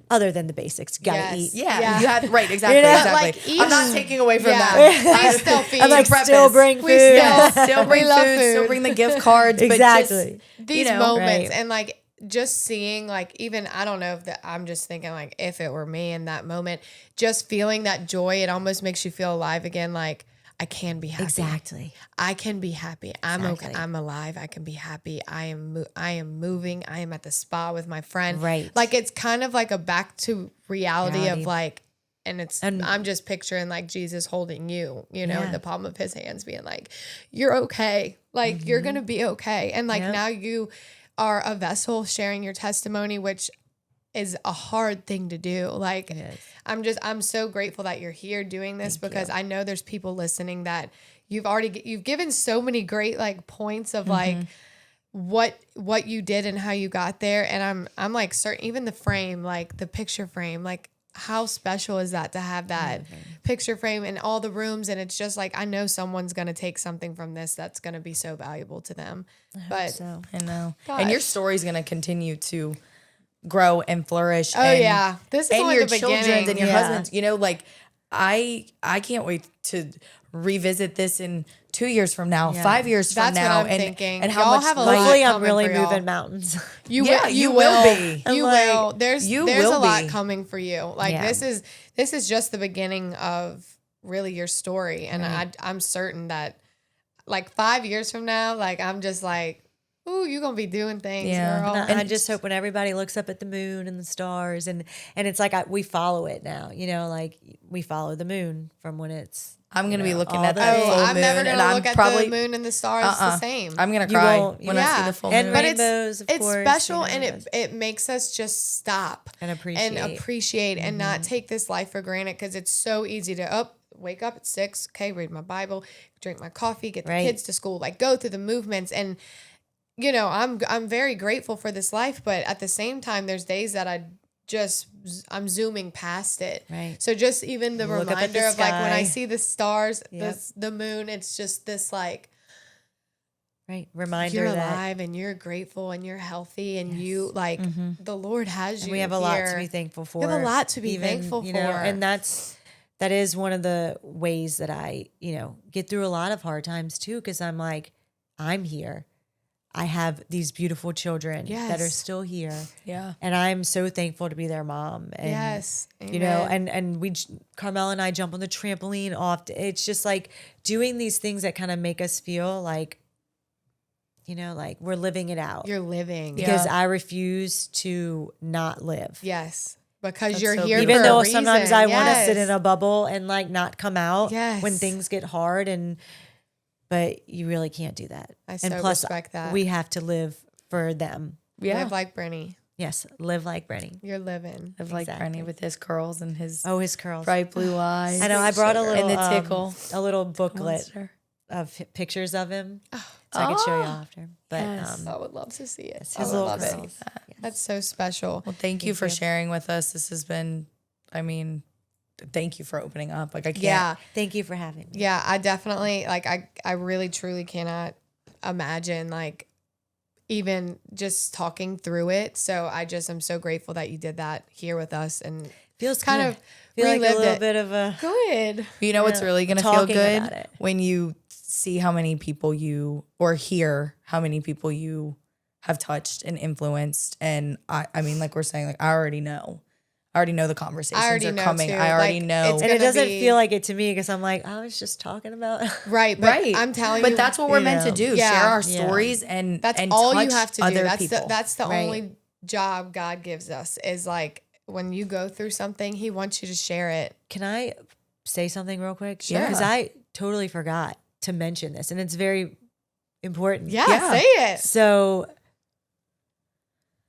Other than the basics, gotta eat. Yeah. You have right, exactly. Like, I'm not taking away from that. Please still feed. I'm like, still bring food. We Still bring love food, food. still bring the gift cards. Exactly. But just, these moments and like just seeing like even I don't know if that I'm just thinking like if it were me in that moment, just feeling that joy, it almost makes you feel alive again. Like I can be happy. Exactly. I can be happy. I'm okay. I'm alive. I can be happy. I am moving. I am at the spa with my friend. Right. Like it's kind of like a back to reality. Of like, and I'm just picturing like Jesus holding you, in the palm of his hands being like, you're okay. Like you're going to be okay. And like now you are a vessel sharing your testimony, which is a hard thing to do. Like I'm so grateful that you're here doing this because I know there's people listening that you've given so many great like points of like what you did and how you got there. And I'm like certain, even the frame, like the picture frame, like how special is that to have that picture frame in all the rooms? And it's just like, I know someone's going to take something from this that's going to be so valuable to them. But I know. Gosh. And your story's going to continue to grow and flourish. Oh yeah, this is and only your the beginning. children's and your husband's. Like I can't wait to revisit this in 2 years from now, 5 years from That's now, what I'm thinking. and how Y'all much have a light- lot Hopefully, I'm coming really for y'all. moving mountains. You will be. You like, will. There's a will lot be. coming for you. Like this is just the beginning of really your story, and I'm certain that like 5 years from now, like I'm just like, ooh, you're gonna be doing things, girl. And I just hope when everybody looks up at the moon and the stars, and it's like we follow it now. Like we follow the moon from when it's. I'm gonna be looking all at the- that full moon, I'm never and gonna I'm look at probably the moon and the stars the same. I'm gonna cry won't, when I see the full moon. and But rainbows, of it's course, special, and it makes us just stop and appreciate and not take this life for granted, because it's so easy to wake up at 6, okay, read my Bible, drink my coffee, get the kids to school, like go through the movements. And I'm very grateful for this life, but at the same time, there's days that I'm zooming past it. Right. So just even the Look up at reminder the of like when I sky. see the stars, the moon, it's just this like, Right. Reminder you're that alive and you're grateful and you're healthy and you like the Lord has you. we have a lot to be thankful for. We have a lot to be thankful you for. know, and that is one of the ways that I, get through a lot of hard times too, because I'm like, I'm here. I have these beautiful children that are Yes. still here. Yeah. And I'm so thankful to be their mom. And, Yes. and Carmel and I jump on the trampoline often. It's just like doing these things that kind of make us feel like, like we're living it out. You're living. Because I refuse to not live. Yes. Because That's you're so here Even for though a reason. sometimes I want to Yes. sit in a bubble and like not come out Yes. when things get hard, but you really can't do that. I and so plus, respect that. we have to live for them. Yeah. Live like Brenny. Yes, live like Brenny. You're living. Of like Exactly. Brenny with his curls and his His curls. bright blue eyes. I know. I brought a little and the tickle. a little booklet Monster. of pictures of him, so I could show you after. But Yes. I would love to see it. his I would little love it. curls. That's so special. Well, thank you for sharing with us. This has been, thank you for opening up. Like I can't. Yeah. Thank you for having me. Yeah, I definitely I really truly cannot imagine like even just talking through it. So I'm so grateful that you did that here with us and Feels kind good. of Feel like a relived little it. bit of a Good. You know what's really going to feel talking good? about it. When you see how many people or hear how many people you have touched and influenced. And I mean, like we're saying, like I already know. I already know the conversations already are know, coming. too. I already Like, know. it's and it gonna doesn't be- feel like it to me because I'm like, I was just talking about Right. But Right. I'm telling you. But that's what we're meant to do. Yeah. Share our Yeah. stories and That's and all you touch have to do. other That's people. that's the Right. only job God gives us is like when you go through something, He wants you to share it. Can I say something real quick? Sure. Because I totally forgot to mention this, and it's very important. Yeah, Yeah. say it. So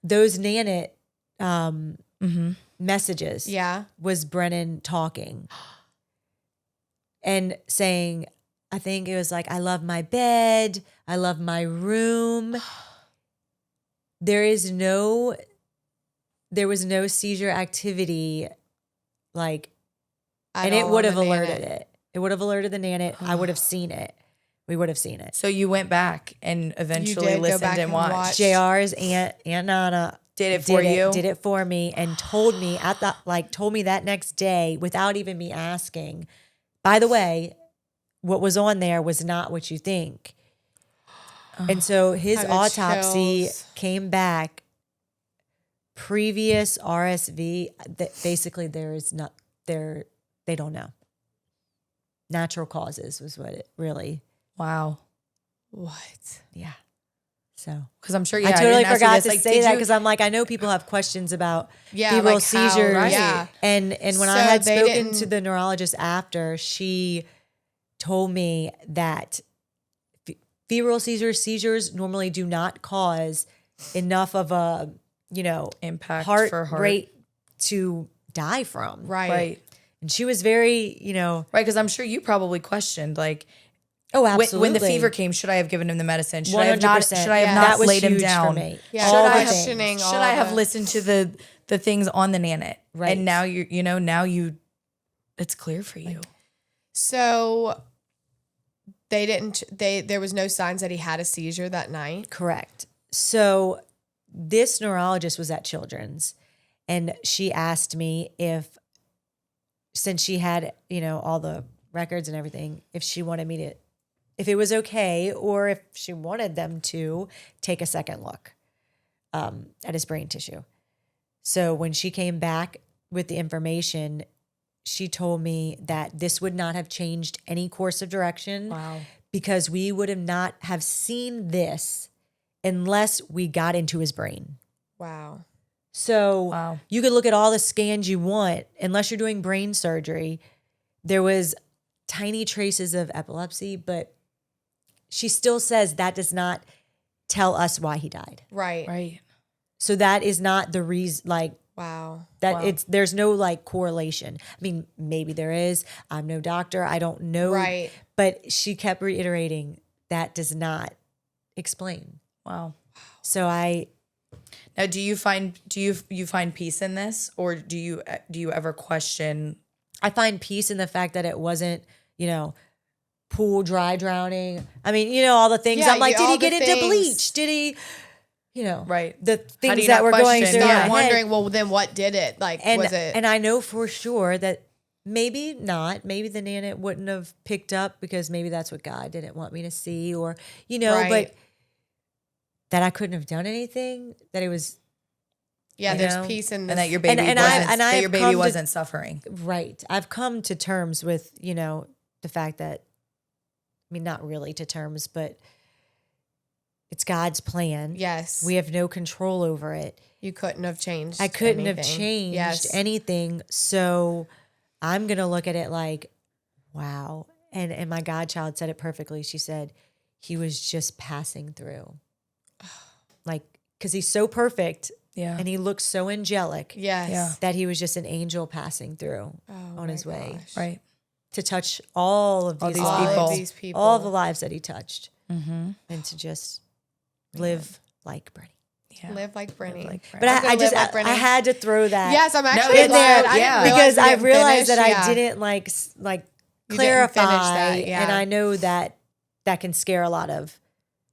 those Nanit Mm-hmm. messages Yeah. was Brennan talking and saying, I think it was like, I love my bed. I love my room. There was no seizure activity, like, At and it all would on have the alerted Nanit. it. It would have alerted the Nanit. I would have seen it. We would have seen it. So you went back and eventually did go listened back and and watched. watched. JR's Aunt Nana Did it for you? Did it for me and told me told me that next day without even me asking. By the way, what was on there was not what you think. And so his I have autopsy chills. came back previous RSV that basically they don't know. Natural causes was what it really. Wow. What? Yeah. So Because I'm sure. I Yeah, totally didn't ask you forgot this. to Like, say did that you- because I'm like, I know people have questions about Yeah, febrile like how- seizures. right. Yeah. And when So I had they spoken didn't- to the neurologist after, she told me that febrile seizures normally do not cause enough of a, Impact heart for heart rate to die from. Right. Right. And she was very, Right. Because I'm sure you probably questioned like. oh, absolutely. When the fever came, should I have given him the medicine? Should I have 100%. not? Should I have Yeah. not That was laid him huge for down? me. Yeah. Should All I the have? things. Questioning Should all I have the- listened to the things on the Nanit? Right. And now it's clear for you. So there was no signs that he had a seizure that night. Correct. So this neurologist was at Children's and she asked me since she had, all the records and everything, if she wanted me to, if it was okay or if she wanted them to take a second look at his brain tissue. So when she came back with the information, she told me that this would not have changed any course of direction. Wow. Because we would have not have seen this unless we got into his brain. Wow. So Wow. you could look at all the scans you want, unless you're doing brain surgery. There was tiny traces of epilepsy, but she still says that does not tell us why he died. Right. Right. So that is not the reason, Wow. that Wow. there's no correlation. I mean, maybe there is. I'm no doctor. I don't know. Right. But she kept reiterating that does not explain. Wow. So Now, do you find peace in this, or do you ever question? I find peace in the fact that it wasn't, pool dry drowning. I mean, you know, all the things. Yeah, I'm like, did all he get the into things. bleach? Did he, you know, Right. the How do things you that not were going question? through Start my head. wondering, well, then what did it? Like, was it? And I know for sure that maybe not. Maybe the Nana wouldn't have picked up because maybe that's what God didn't want me to see, or you know, Right. but that I couldn't have done anything. That it was yeah, you there's know, peace in this. And that your baby and wasn't, I that your have baby come to- wasn't suffering. right. I've come to terms with, you know, the fact that, I mean, not really to terms, but it's God's plan. Yes. We have no control over it. You couldn't have changed. I couldn't have anything. changed Yes. anything. So I'm going to look at it like, wow. And my godchild said it perfectly. She said, he was just passing through. Like, because he's so perfect Yeah. and he looks so angelic Yes. Yeah. that he was just an angel passing through Oh on his my way gosh. Right. to touch all of All these, these lives, people. All of these people. all the lives that he touched, Mm-hmm. and to just live like Brenny. Yeah. Live like Brenny. Like But I'm gonna I just, live like I Brenny. had to throw that. Yes, I'm actually in glad. there, I yeah. didn't because I realize realized that yeah. I didn't like You didn't clarify, finish that, yeah. and I know that that can scare a lot of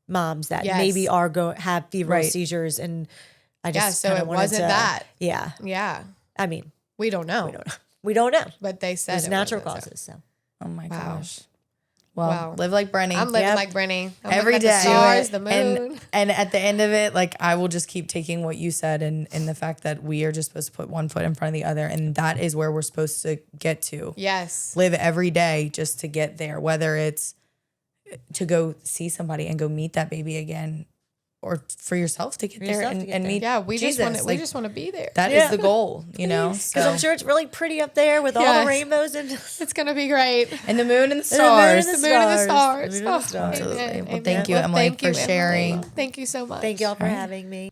moms that Yes. maybe are have febrile Right. seizures, and I Yeah, just so kinda it wanted wasn't to- that. Yeah, Yeah. I mean, We don't know. we don't know. But they said There's it natural wasn't so. causes, so. Oh my Wow. gosh. Well, Wow. live like Brenny. I'm living Yep. like Brenny. I'm Every looking day. at the stars, the moon. And at the end of it, like I will just keep taking what you said and the fact that we are just supposed to put one foot in front of the other. And that is where we're supposed to get to. Yes. Live every day just to get there, whether it's to go see somebody and go meet that baby again, or for yourself to get there yourself and, to get and there. meet Yeah, we just want to. Jesus. We Like, just want to be there. that is Yeah. the goal, you know? Because I'm sure it's really pretty up there with all Yes. the rainbows and It's gonna be great. And the moon and the the moon stars. and The moon and the stars. The moon and the Oh, stars. Absolutely. amen, Well, amen. thank you, Well, Emily, thank for you, sharing. Emily. Thank you so much. thank y'all for having me.